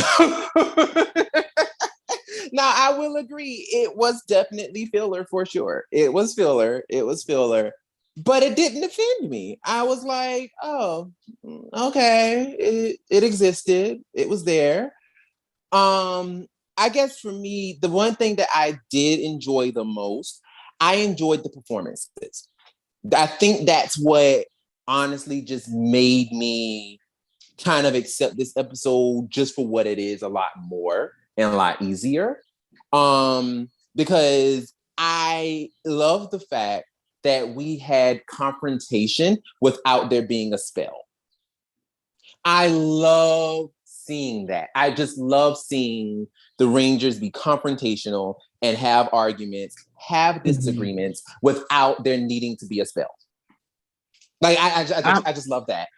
Now, I will agree, it was definitely filler for sure. It was filler, but it didn't offend me. I was like, oh, okay, it existed. It was there. I guess for me, the one thing that I did enjoy the most, I enjoyed the performances. I think that's what honestly just made me kind of accept this episode just for what it is a lot more and a lot easier. Because I love the fact that we had confrontation without there being a spell. I love seeing that. I just love seeing the Rangers be confrontational and have arguments, have disagreements without there needing to be a spell. Like I just love that.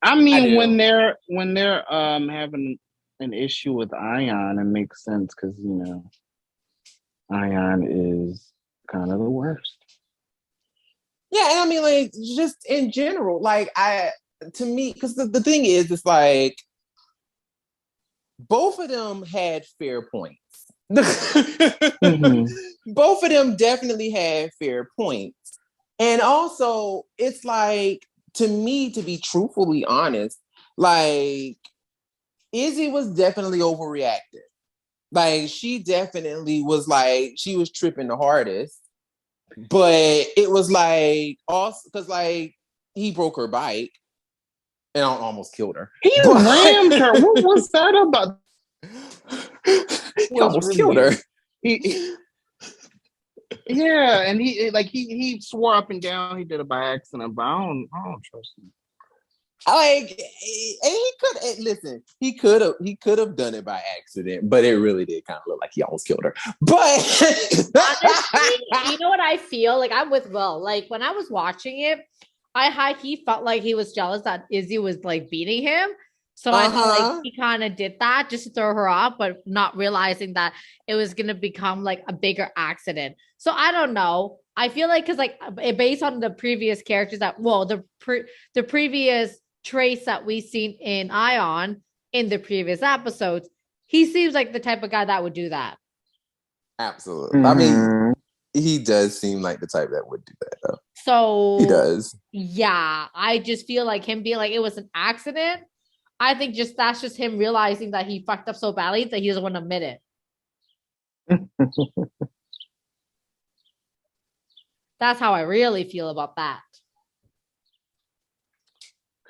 I mean, when they're having an issue with Ion, it makes sense because Ion is kind of the worst. Yeah, and I mean, like, just in general, like, to me, because the thing is, it's like both of them had fair points. Both of them definitely had fair points. And also, it's like, to me, to be truthfully honest, like, Izzy was definitely overreacted. Like, she definitely was like, she was tripping the hardest. But it was like, also, because like, he broke her bike and almost killed her. He rammed her. What was that about? He almost killed her. Yeah, and he swore up and down he did it by accident, but I don't trust him. Like, and he could have done it by accident, but it really did kind of look like he almost killed her. But honestly, you know what I feel? Like, I'm with Will. Like, when I was watching it, he felt like he was jealous that Izzy was like beating him. So I feel like he kind of did that just to throw her off, but not realizing that it was going to become like a bigger accident. So I don't know. I feel like, because like based on the previous characters the previous traits that we've seen in Ion in the previous episodes, he seems like the type of guy that would do that. Absolutely. I mean, he does seem like the type that would do that, though. So he does. Yeah, I just feel like him being like it was an accident. I think that's just him realizing that he fucked up so badly that he doesn't want to admit it. That's how I really feel about that.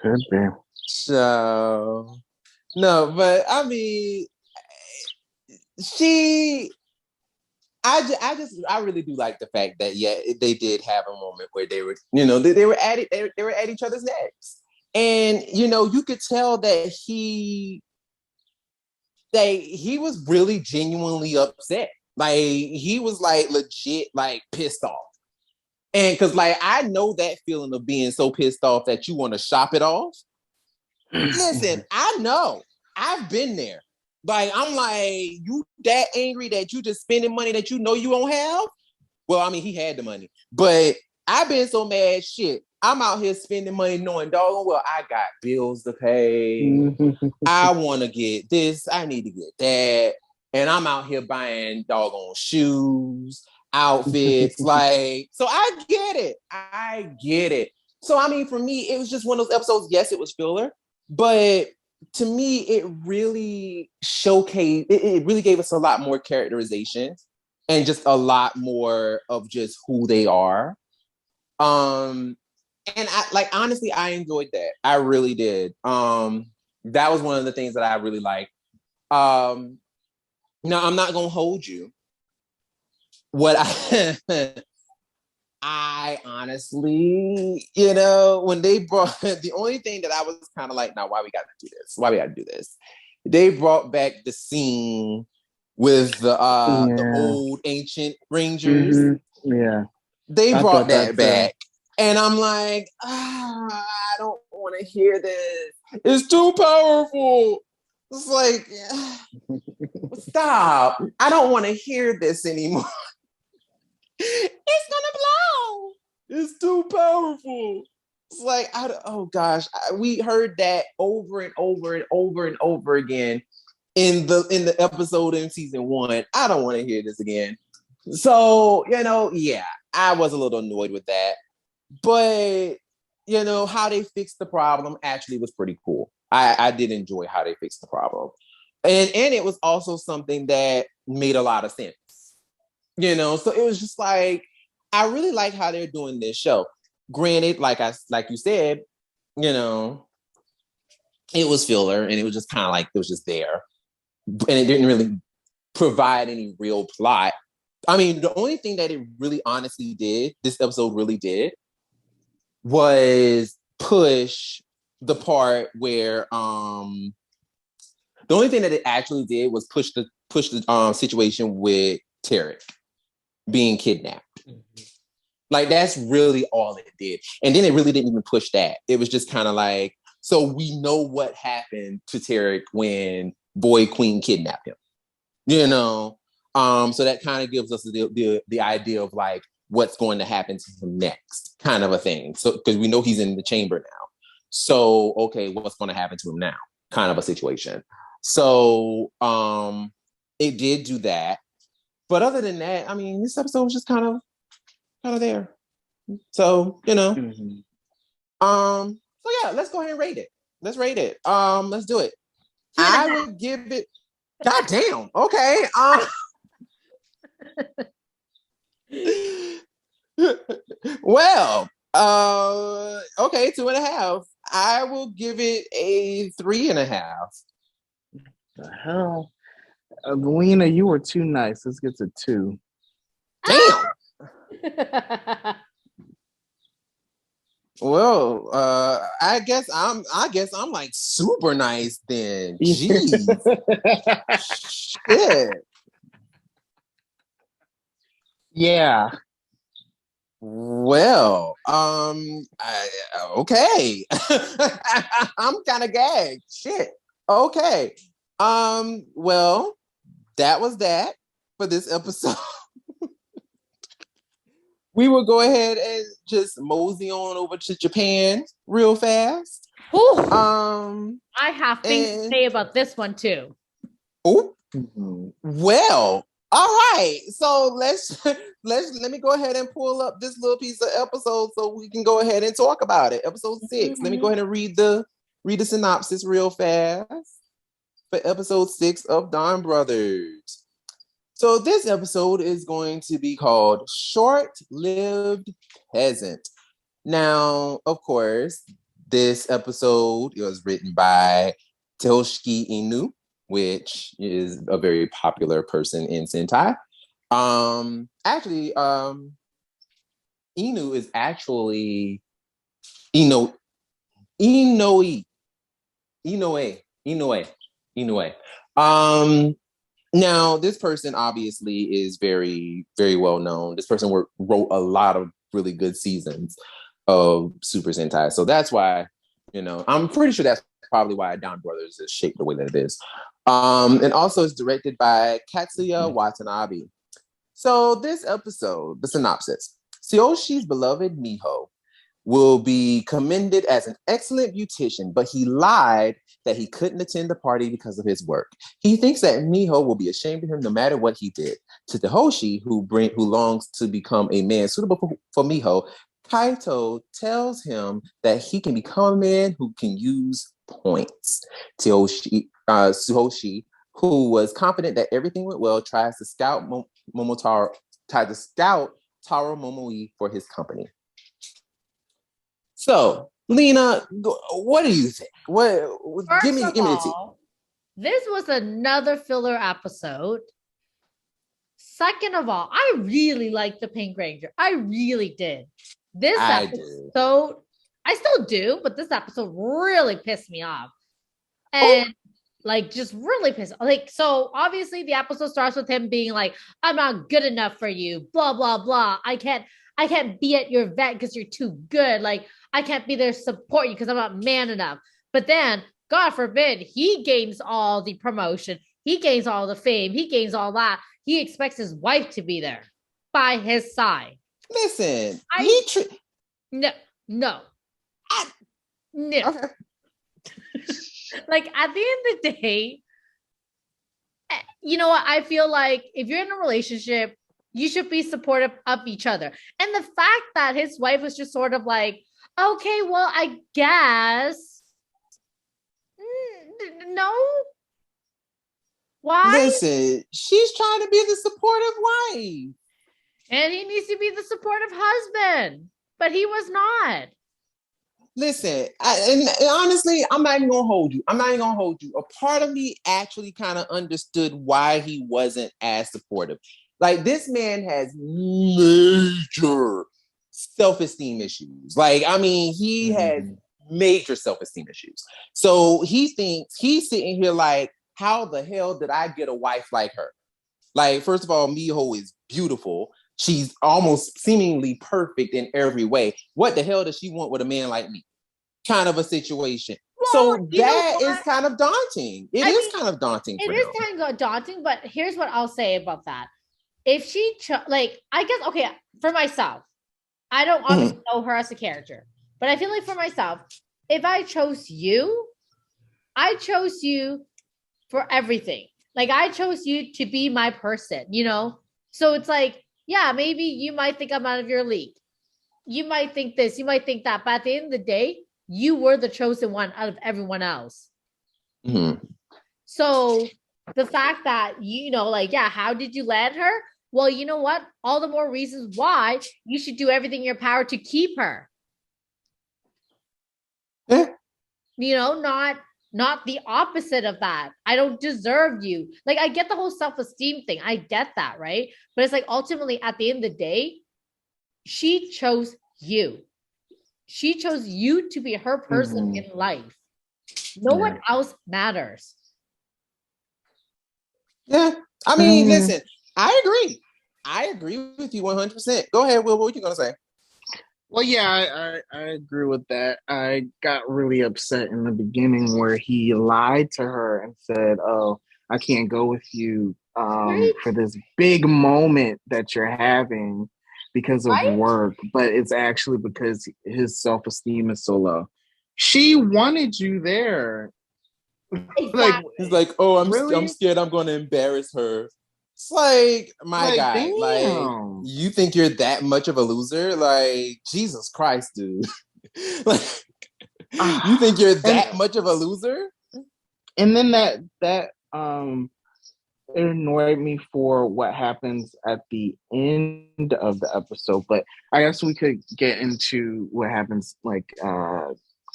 Could be. So, no, but I mean, I really do like the fact that they did have a moment where they were, they were at each other's necks, and you could tell that he was really genuinely upset. Like, he was like legit like pissed off, and because like I know that feeling of being so pissed off that you want to shop it off. Listen, I know. I've been there. Like, I'm like, you that angry that you just spending money that you know you don't have? Well, I mean, he had the money. But I've been so mad, shit. I'm out here spending money knowing doggone well I got bills to pay. I want to get this. I need to get that. And I'm out here buying doggone shoes, outfits. Like, so I get it. So, I mean, for me, it was just one of those episodes. Yes, it was filler. But to me, it really showcased, it really gave us a lot more characterizations and just a lot more of just who they are. And honestly, I enjoyed that. I really did. That was one of the things that I really liked. Now, I'm not going to hold you. What I honestly, when they brought the only thing that I was kind of like, now why we got to do this? Why we got to do this? They brought back the scene with the old ancient rangers. Mm-hmm. Yeah, they brought that back, and I'm like, I don't want to hear this. It's too powerful. It's like, stop. I don't want to hear this anymore. It's gonna blow. It's too powerful. It's like, oh gosh, we heard that over and over and over and over again in the episode in season 1. I don't want to hear this again. So, I was a little annoyed with that. But, how they fixed the problem actually was pretty cool. I did enjoy how they fixed the problem. And it was also something that made a lot of sense. So it was just like, I really like how they're doing this show. Granted, like you said, it was filler, and it was just kind of like it was just there, and it didn't really provide any real plot. I mean, the only thing that it really honestly did, this episode really did, was push the part where the only thing that it actually did was push the situation with Tarek being kidnapped. Mm-hmm. Like, that's really all it did. And then it really didn't even push that. It was just kind of like, so we know what happened to Tarek when Boy Queen kidnapped him. So that kind of gives us the idea of like what's going to happen to him next, kind of a thing. So, because we know he's in the chamber now. So, okay, what's going to happen to him now? Kind of a situation. So it did do that. But other than that, I mean, this episode was just kind of there. So, Mm-hmm. So yeah, let's go ahead and rate it. Let's rate it. Let's do it. I would give it God damn. Okay. Well, okay, 2.5. I will give it a 3.5. The hell? Lena, you were too nice. Let's get to 2. Damn. Well, I guess I'm like super nice then. Jeez. Shit. Yeah. Well, okay. I'm kind of gagged. Shit. Okay. Well, that was that for this episode. We will go ahead and just mosey on over to Japan real fast. Ooh, I have things to say about this one too. Oh, well, all right. So let me go ahead and pull up this little piece of episode so we can go ahead and talk about it. Episode 6. Let me go ahead and read the synopsis real fast for episode 6 of Don Brothers. So this episode is going to be called Short-Lived Peasant. Now, of course, this episode was written by Toshiki Inu, which is a very popular person in Sentai. Actually, Inu is actually Inoue. Now, this person obviously is very, very well known. This person wrote a lot of really good seasons of Super Sentai. So that's why, I'm pretty sure that's probably why Don Brothers is shaped the way that it is. And also it's directed by Katsuya Watanabe. So this episode, the synopsis, Tsushi's beloved Miho will be commended as an excellent beautician, but he lied that he couldn't attend the party because of his work. He thinks that Miho will be ashamed of him no matter what he did. To Tahoshi, who longs to become a man suitable for Miho, Kaito tells him that he can become a man who can use points. Tsuhoshi, who was confident that everything went well, tries to scout Taro Momoi for his company. So, Lena, what do you think? Give me the tea. This was another filler episode. Second of all, I really liked the Pink Ranger. I really did. This episode, I still do, but this episode really pissed me off. And just really pissed. So obviously the episode starts with him being like, I'm not good enough for you, blah, blah, blah. I can't be at your vet because you're too good. I can't be there to support you because I'm not man enough. But then, God forbid, he gains all the promotion. He gains all the fame. He gains all that. He expects his wife to be there by his side. Listen, no. No. Okay. At the end of the day, you know what? I feel like if you're in a relationship, you should be supportive of each other. And the fact that his wife was just sort of like, okay, well, I guess. No. Why? Listen, she's trying to be the supportive wife. And he needs to be the supportive husband. But he was not. Listen, and honestly, I'm not even going to hold you. A part of me actually kind of understood why he wasn't as supportive. This man has major self-esteem issues. He has major self-esteem issues. So he thinks he's sitting here like, how the hell did I get a wife like her? First of all, Miho is beautiful. She's almost seemingly perfect in every way. What the hell does she want with a man like me? Kind of a situation. Well, so that is kind of daunting. It is kind of daunting. It is kind of daunting, but here's what I'll say about that. If she, I guess, okay, for myself, I don't obviously know her as a character, but I feel like for myself, if I chose you for everything. I chose you to be my person, So it's maybe you might think I'm out of your league. You might think this, you might think that, but at the end of the day, you were the chosen one out of everyone else. Mm-hmm. So the fact that, how did you let her? Well, you know what? All the more reasons why you should do everything in your power to keep her. Yeah. Not the opposite of that. I don't deserve you. Like, I get the whole self-esteem thing. I get that, right? But it's like, ultimately, at the end of the day, she chose you. She chose you to be her person in life. No one else matters. Yeah. I mean, listen, I agree with you 100%. Go ahead, Will. What were you going to say? Well, yeah, I agree with that. I got really upset in the beginning where he lied to her and said, "Oh, I can't go with you for this big moment that you're having because of work," but it's actually because his self-esteem is so low. She wanted you there. Exactly. He's like, "Oh, I'm scared I'm going to embarrass her." It's like, my guy, damn. Like, you think you're that much of a loser? Like, Jesus Christ, dude. Like, you think you're that much of a loser? And then that it annoyed me for what happens at the end of the episode, but I guess we could get into what happens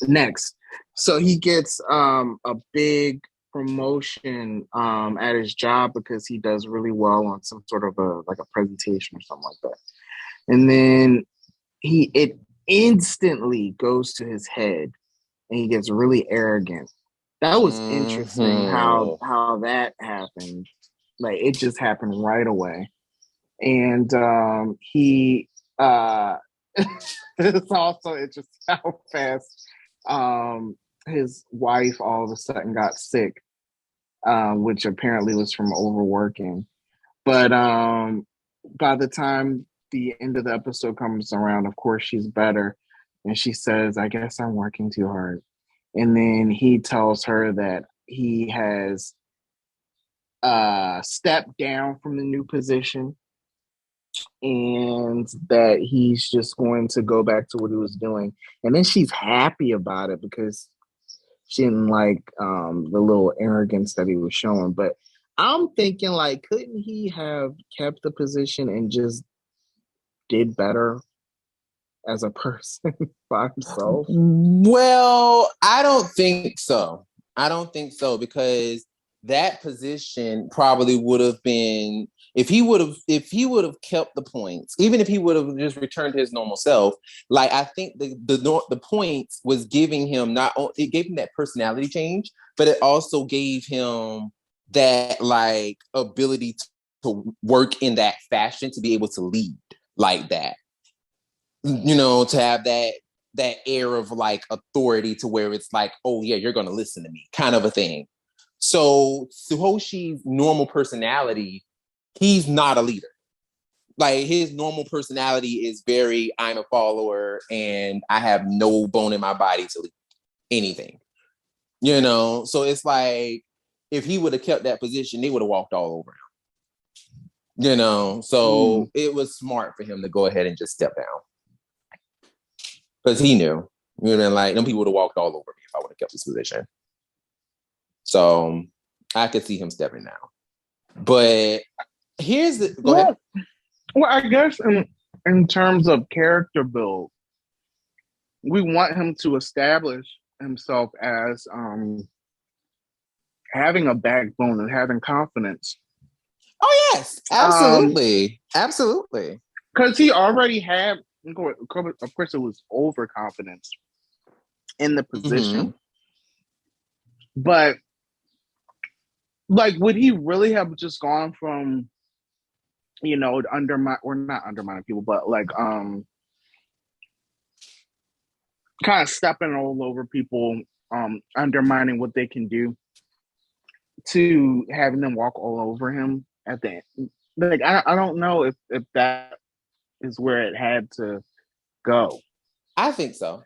next. So he gets a big promotion at his job because he does really well on some sort of a presentation or something like that. And then it instantly goes to his head and he gets really arrogant. That was interesting how that happened. Like, it just happened right away. And he it's also interesting how fast his wife all of a sudden got sick, which apparently was from overworking. But by the time the end of the episode comes around, of course, she's better. And she says, "I guess I'm working too hard." And then he tells her that he has stepped down from the new position and that he's just going to go back to what he was doing. And then she's happy about it because she didn't like the little arrogance that he was showing. But I'm thinking, like, couldn't he have kept the position and just did better as a person by himself? Well, I don't think so. Because that position probably would have been, if he would have kept the points, even if he would have just returned to his normal self. Like, I think the points was giving him it gave him that personality change, but it also gave him that like ability to work in that fashion, to be able to lead like that. To have that air of like authority, to where it's like, oh yeah, you're going to listen to me, kind of a thing. So Suhoshi's normal personality, he's not a leader. Like, his normal personality is very, I'm a follower and I have no bone in my body to lead anything. So it's like, if he would have kept that position, they would have walked all over him. So it was smart for him to go ahead and just step down. Because he knew, like, them people would have walked all over me if I would have kept this position. So I could see him stepping down. But here's the go ahead. Well, I guess in terms of character build, we want him to establish himself as having a backbone and having confidence. Oh yes, absolutely, absolutely. Because he already had. Of course, it was overconfidence in the position. But, like, would he really have just gone from, not undermining people, but like kind of stepping all over people, undermining what they can do, to having them walk all over him at the end? Like, I don't know if that is where it had to go. I think so.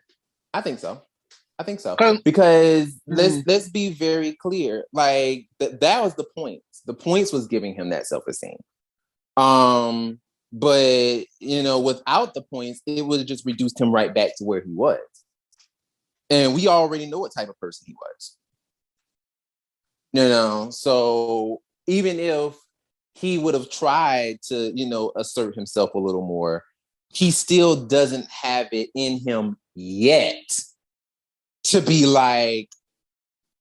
Because let's be very clear. Like, that was the points. The points was giving him that self-esteem. But without the points, it would have just reduced him right back to where he was. And we already know what type of person he was. So even if he would have tried to, assert himself a little more, he still doesn't have it in him yet to be like,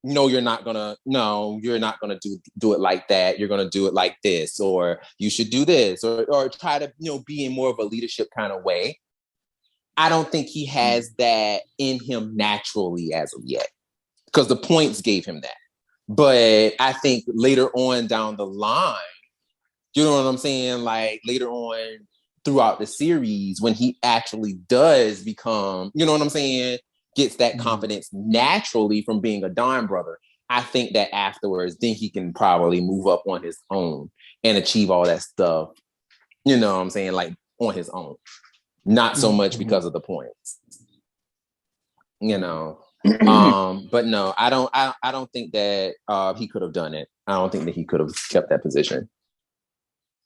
no, you're not gonna do it like that. You're gonna do it like this, or you should do this, or try to, be in more of a leadership kind of way. I don't think he has that in him naturally as of yet, because the points gave him that. But I think later on down the line, you know what I'm saying? Like later on throughout the series, when he actually does become, you know what I'm saying, gets that confidence naturally from being a Don brother, I think that afterwards, then he can probably move up on his own and achieve all that stuff, you know what I'm saying, like on his own. Not so much because of the points, But no, I don't think that he could have done it. I don't think that he could have kept that position.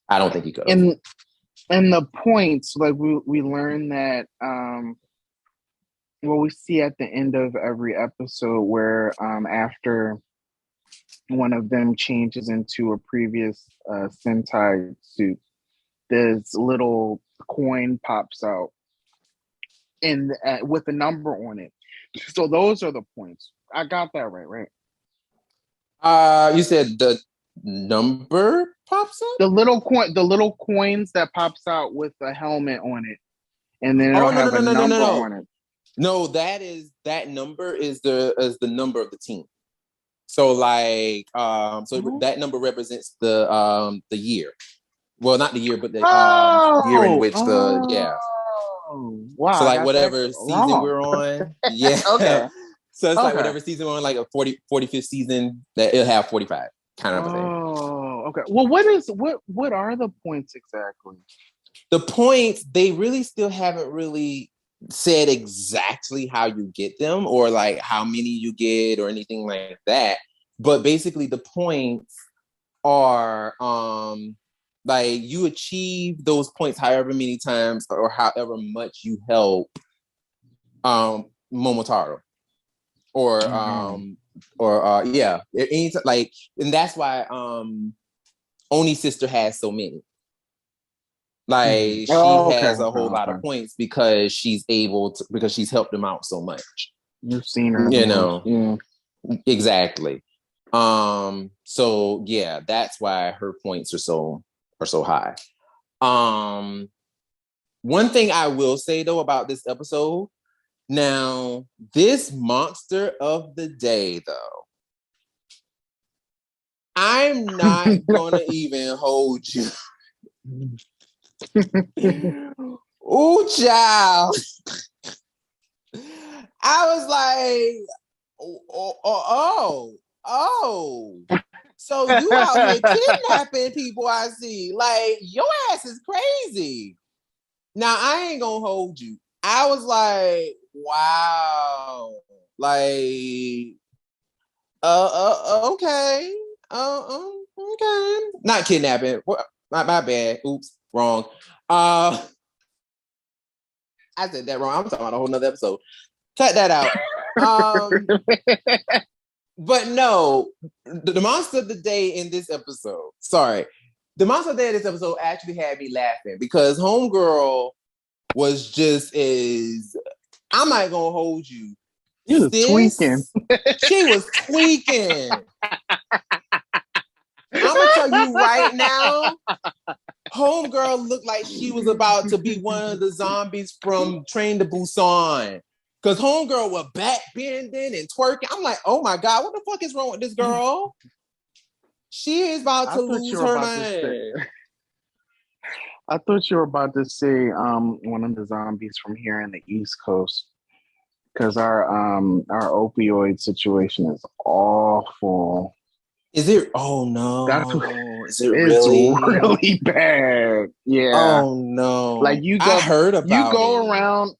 I don't think he could have. And the points, like we learn that we see at the end of every episode where after one of them changes into a previous Sentai suit, this little coin pops out and with a number on it. So those are the points. I got that right? You said the number pops up? The little coins that pops out with a helmet on it, and then it'll have a number on it. No, that number is the number of the team. So like that number represents the year. Well, not the year, but the year in which Wow. So like whatever season we're on. Yeah. Okay. So it's like whatever season we're on, like a 45th season, that it'll have 45 kind of a thing. Oh, okay. Well, what are the points exactly? The points, they really still haven't really said exactly how you get them or like how many you get or anything like that. But basically the points are like you achieve those points however many times or however much you help Momotaro or anytime, like, and that's why Oni's sister has so many. Like she has a whole lot of points because she's helped them out so much. You've seen her, exactly. So yeah, that's why her points are so high. One thing I will say though about this episode, now this monster of the day though, I'm not gonna even hold you. Ooh, child. I was like, oh. So you out here kidnapping people, I see. Like, your ass is crazy. Now, I ain't gonna hold you. I was like, wow. Like, okay. Okay. Not kidnapping. My bad. Oops, wrong. I said that wrong. I'm talking about a whole nother episode. Cut that out. But no, the monster of the day in this episode, the monster of the day in this episode actually had me laughing because Homegirl was just I'm not gonna hold you. You was tweaking. She was tweaking. I'm gonna tell you right now, Homegirl looked like she was about to be one of the zombies from Train to Busan. Because Homegirl was back bending and twerking. I'm like, oh my God, what the fuck is wrong with this girl? She is about to lose her mind. I thought you were about to say one of the zombies from here in the East Coast. Because our opioid situation is awful. Is it? Oh no! Is it really? It's really bad. Yeah. Oh no! Like I heard about. You go around.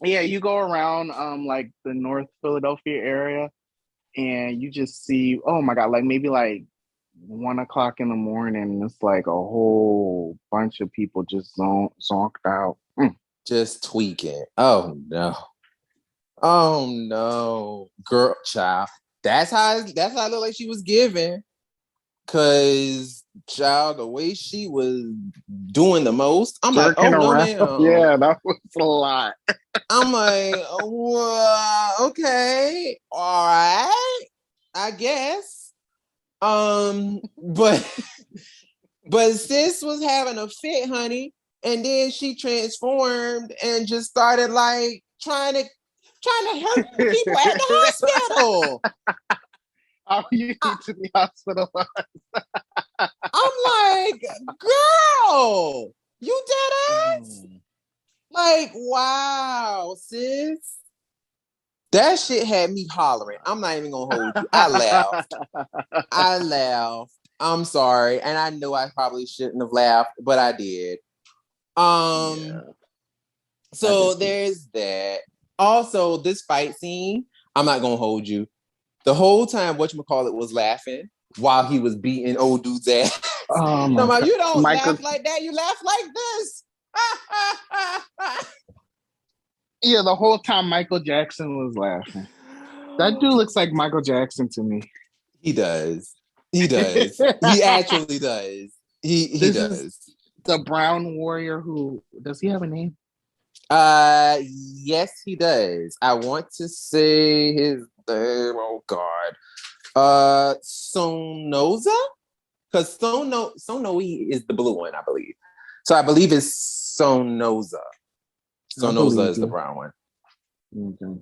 Yeah, you go around like the North Philadelphia area, and you just see. Oh my God! Like maybe like 1 o'clock in the morning. It's like a whole bunch of people just zonked out, just tweaking. Oh no! Oh no, girl, child. That's how it looked like she was giving. Cause child, the way she was doing the most, I'm like, oh no, around. ma'am. Yeah, that was a lot. I'm like, okay, all right, I guess. But sis was having a fit, honey, and then she transformed and just started like trying to hurt people at the hospital. Oh, you need to be hospitalized. I'm like, girl, you dead ass? Like, wow, sis. That shit had me hollering. I'm not even gonna hold you. I laughed. I'm sorry. And I know I probably shouldn't have laughed, but I did. So there's that. Also, this fight scene, I'm not gonna hold you. The whole time whatchamacallit was laughing while he was beating old dude's ass. Oh my God. You don't Michael... laugh like that, you laugh like this. Yeah, the whole time Michael Jackson was laughing. That dude looks like Michael Jackson to me. He does. He actually does. He does. The Brown Warrior who... Does he have a name? Yes, he does. I want to say his name. Oh God. Sonoza? Because Sonoe is the blue one, I believe. So I believe it's Sonoza. Sonoza is the brown one. Okay.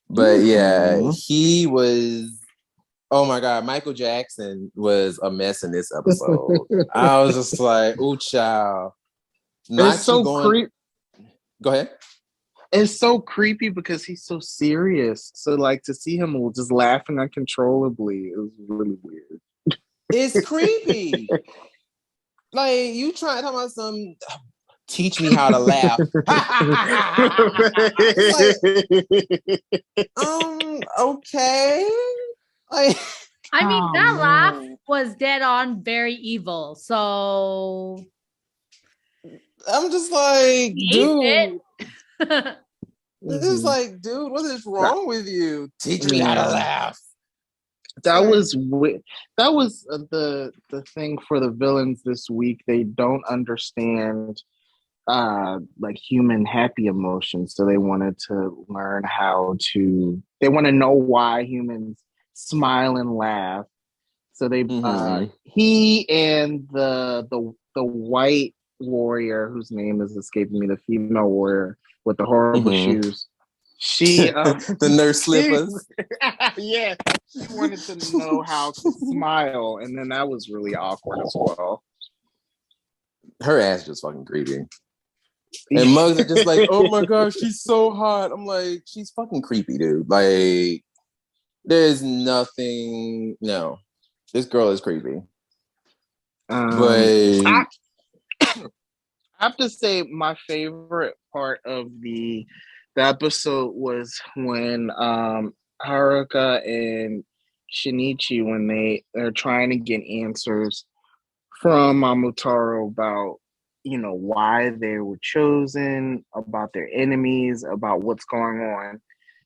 But yeah, he was... Oh my God, Michael Jackson was a mess in this episode. I was just like, ooh, child. It's so creepy. Go ahead. It's so creepy because he's so serious. So like to see him just laughing uncontrollably, it was really weird. It's creepy. Like you trying to talk about some teach me how to laugh. Okay. Like, I mean, that laugh was dead on very evil. So I'm just like, dude. It's like, dude, what is wrong with you? Teach me how to laugh. That was the thing for the villains this week. They don't understand like human happy emotions, so they wanted to learn they want to know why humans smile and laugh. So they he and the white warrior whose name is escaping me, the female warrior with the horrible shoes. She the nurse slippers. Yeah, she wanted to know how to smile, and then that was really awkward as well. Her ass just fucking creepy. And Mugs are just like, oh my gosh, she's so hot. I'm like, she's fucking creepy, dude. Like, there's nothing. No, this girl is creepy. But I have to say, my favorite part of the episode was when Haruka and Shinichi, when they're trying to get answers from Momotaro about, why they were chosen, about their enemies, about what's going on.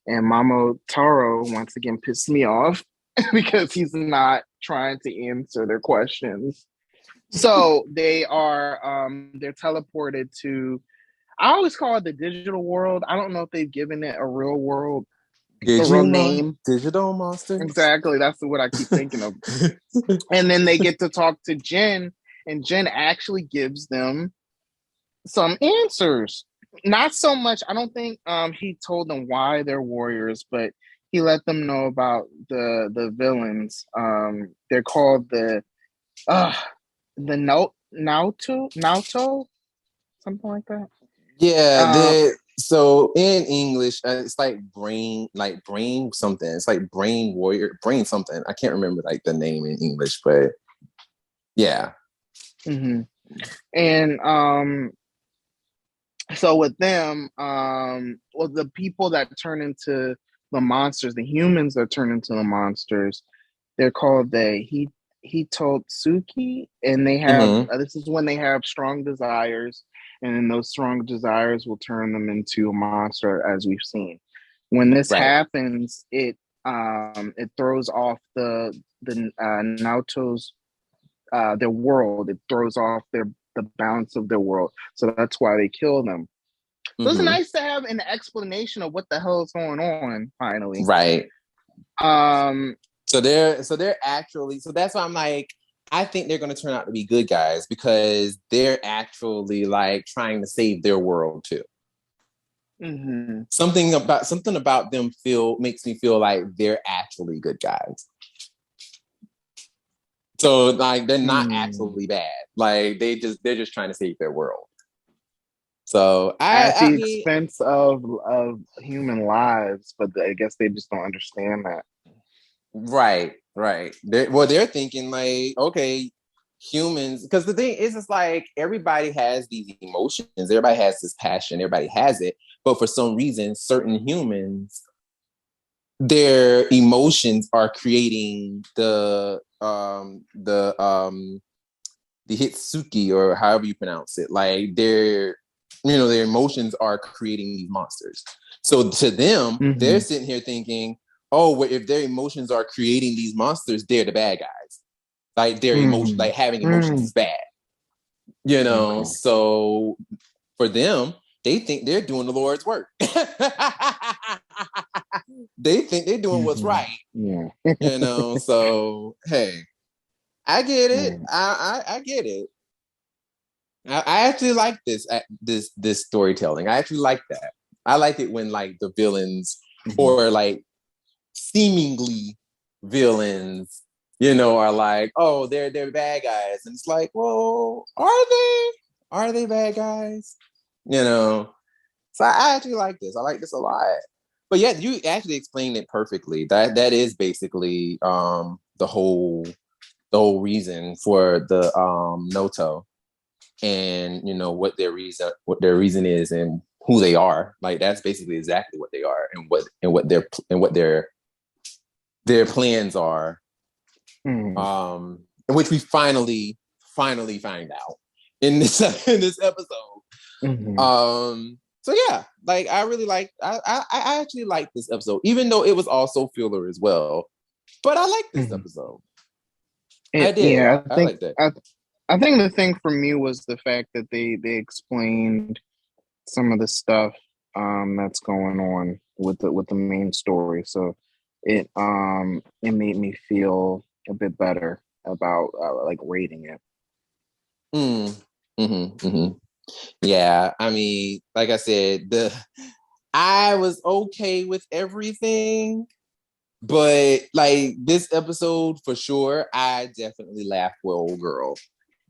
And Momotaro once again pissed me off because he's not trying to answer their questions. So they're teleported to, I always call it the digital world. I don't know if they've given it a real world, a real name. Digital monster. Exactly. That's what I keep thinking of. And then they get to talk to Jin, and Jin actually gives them some answers. Not so much, I don't think he told them why they're warriors, but he let them know about the villains. They're called the Naoto, something like that. Yeah, so in English, it's like brain something. It's like brain warrior, brain something. I can't remember like the name in English, but yeah. Mm-hmm. And so with them, the people that turn into the monsters, the humans that turn into the monsters, they're called the Hitotsuki, and they have this is when they have strong desires, and then those strong desires will turn them into a monster, as we've seen. When this happens, it it throws off the Naoto's their world. It throws off the balance of their world. So that's why they kill them. So it's nice to have an explanation of what the hell is going on finally. Right. So they're actually, so that's why I'm like, I think they're going to turn out to be good guys because they're actually like trying to save their world too. Something about them makes me feel like they're actually good guys. So like they're not actually bad. Like they're just trying to save their world. So at the expense of human lives, but I guess they just don't understand that. Right. They're thinking like, okay, humans, because the thing is, it's like everybody has these emotions, everybody has this passion, everybody has it, but for some reason, certain humans, their emotions are creating the Hitsuki, or however you pronounce it. Like their emotions are creating these monsters. So to them, they're sitting here thinking, oh, well, if their emotions are creating these monsters, they're the bad guys. Like their emotion, like having emotions is bad. So for them, they think they're doing the Lord's work. They think they're doing what's right. Yeah. So hey, I get it. I get it. I actually like this storytelling. I actually like that. I like it when like the villains or like seemingly villains, are like, oh, they're bad guys, and it's like, well, are they bad guys? So I actually like this. I like this a lot. But yeah, you actually explained it perfectly. That is basically the whole reason for the Noto, and what their reason is and who they are. Like that's basically exactly what they are and what their plans are, which we finally find out in this episode. So yeah, like I really like. I actually like this episode, even though it was also filler as well. But I like this episode. I did. Yeah, I like that. I think the thing for me was the fact that they explained some of the stuff that's going on with the main story. So it made me feel a bit better about like rating it. Yeah, I mean, like I said, I was okay with everything, but like this episode for sure, I definitely laughed for old girl.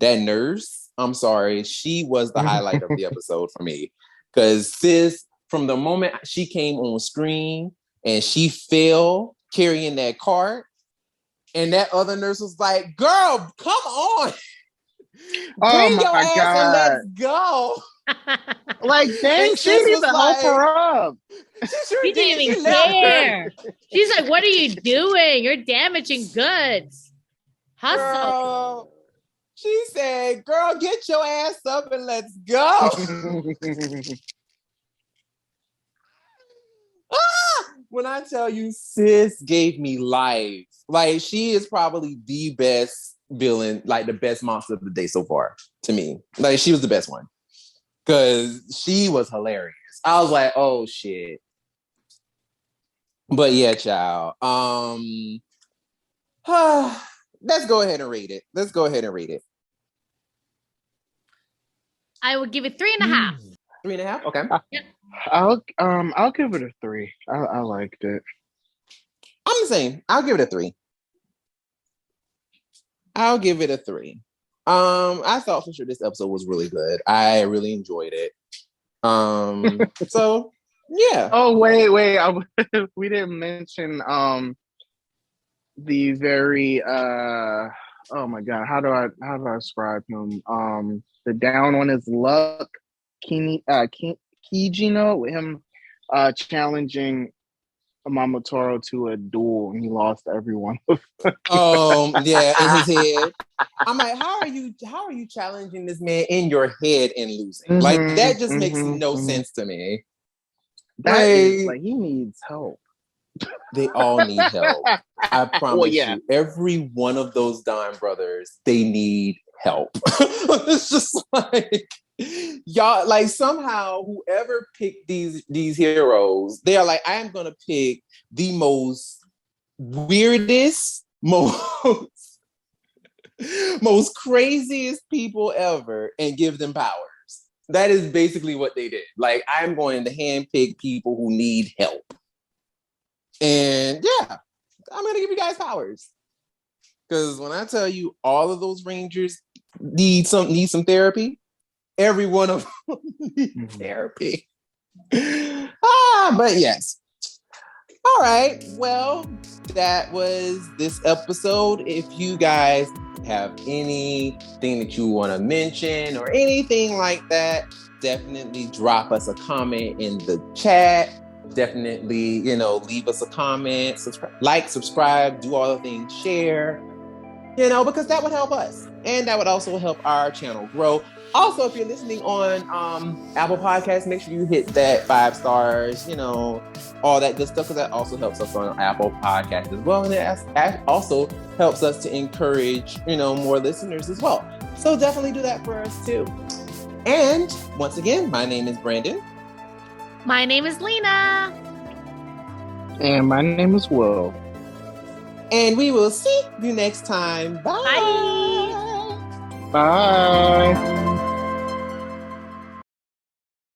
That nurse, I'm sorry, she was the highlight of the episode for me. Because sis, from the moment she came on screen and she fell carrying that cart, and that other nurse was like, girl, come on. Bring your ass God. and let's go. Like, dang, she needs to help her up. She didn't even care. She's like, what are you doing? You're damaging goods. Hustle. Girl, she said, girl, get your ass up and let's go. When I tell you, sis gave me life. Like, she is probably the best villain, like the best monster of the day so far to me. Like, she was the best one because she was hilarious. I was like, oh shit. But yeah, child. Let's go ahead and rate it. I would give it 3.5. 3.5. Okay. Yep. I'll give it a 3. I liked it. I'm the same. I'll give it a 3. I thought for sure this episode was really good. I really enjoyed it. So yeah. Oh wait. We didn't mention the very oh my god, how do I describe him? The down on his luck, Kijino, with him challenging Momotaro to a duel, and he lost everyone. Yeah, in his head. I'm like, how are you challenging this man in your head and losing? Like that just makes no sense to me. That is like he needs help. They all need help. I promise you, every one of those Dime brothers, they need help. It's just like, y'all, like somehow whoever picked these heroes, they are like, I am gonna pick the most weirdest, most craziest people ever and give them powers. That is basically what they did. Like, I'm going to handpick people who need help. And yeah, I'm going to give you guys powers. Because when I tell you all of those Rangers need some therapy, every one of them needs therapy. But yes. All right. Well, that was this episode. If you guys have anything that you want to mention or anything like that, definitely drop us a comment in the chat. Definitely, leave us a comment, subscribe, do all the things, share, because that would help us. And that would also help our channel grow. Also, if you're listening on Apple Podcasts, make sure you hit that 5 stars, all that good stuff, because that also helps us on Apple Podcasts as well. And it also helps us to encourage, more listeners as well. So definitely do that for us too. And once again, my name is Brandon. My name is Lena. And my name is Will. And we will see you next time. Bye. Bye. Bye.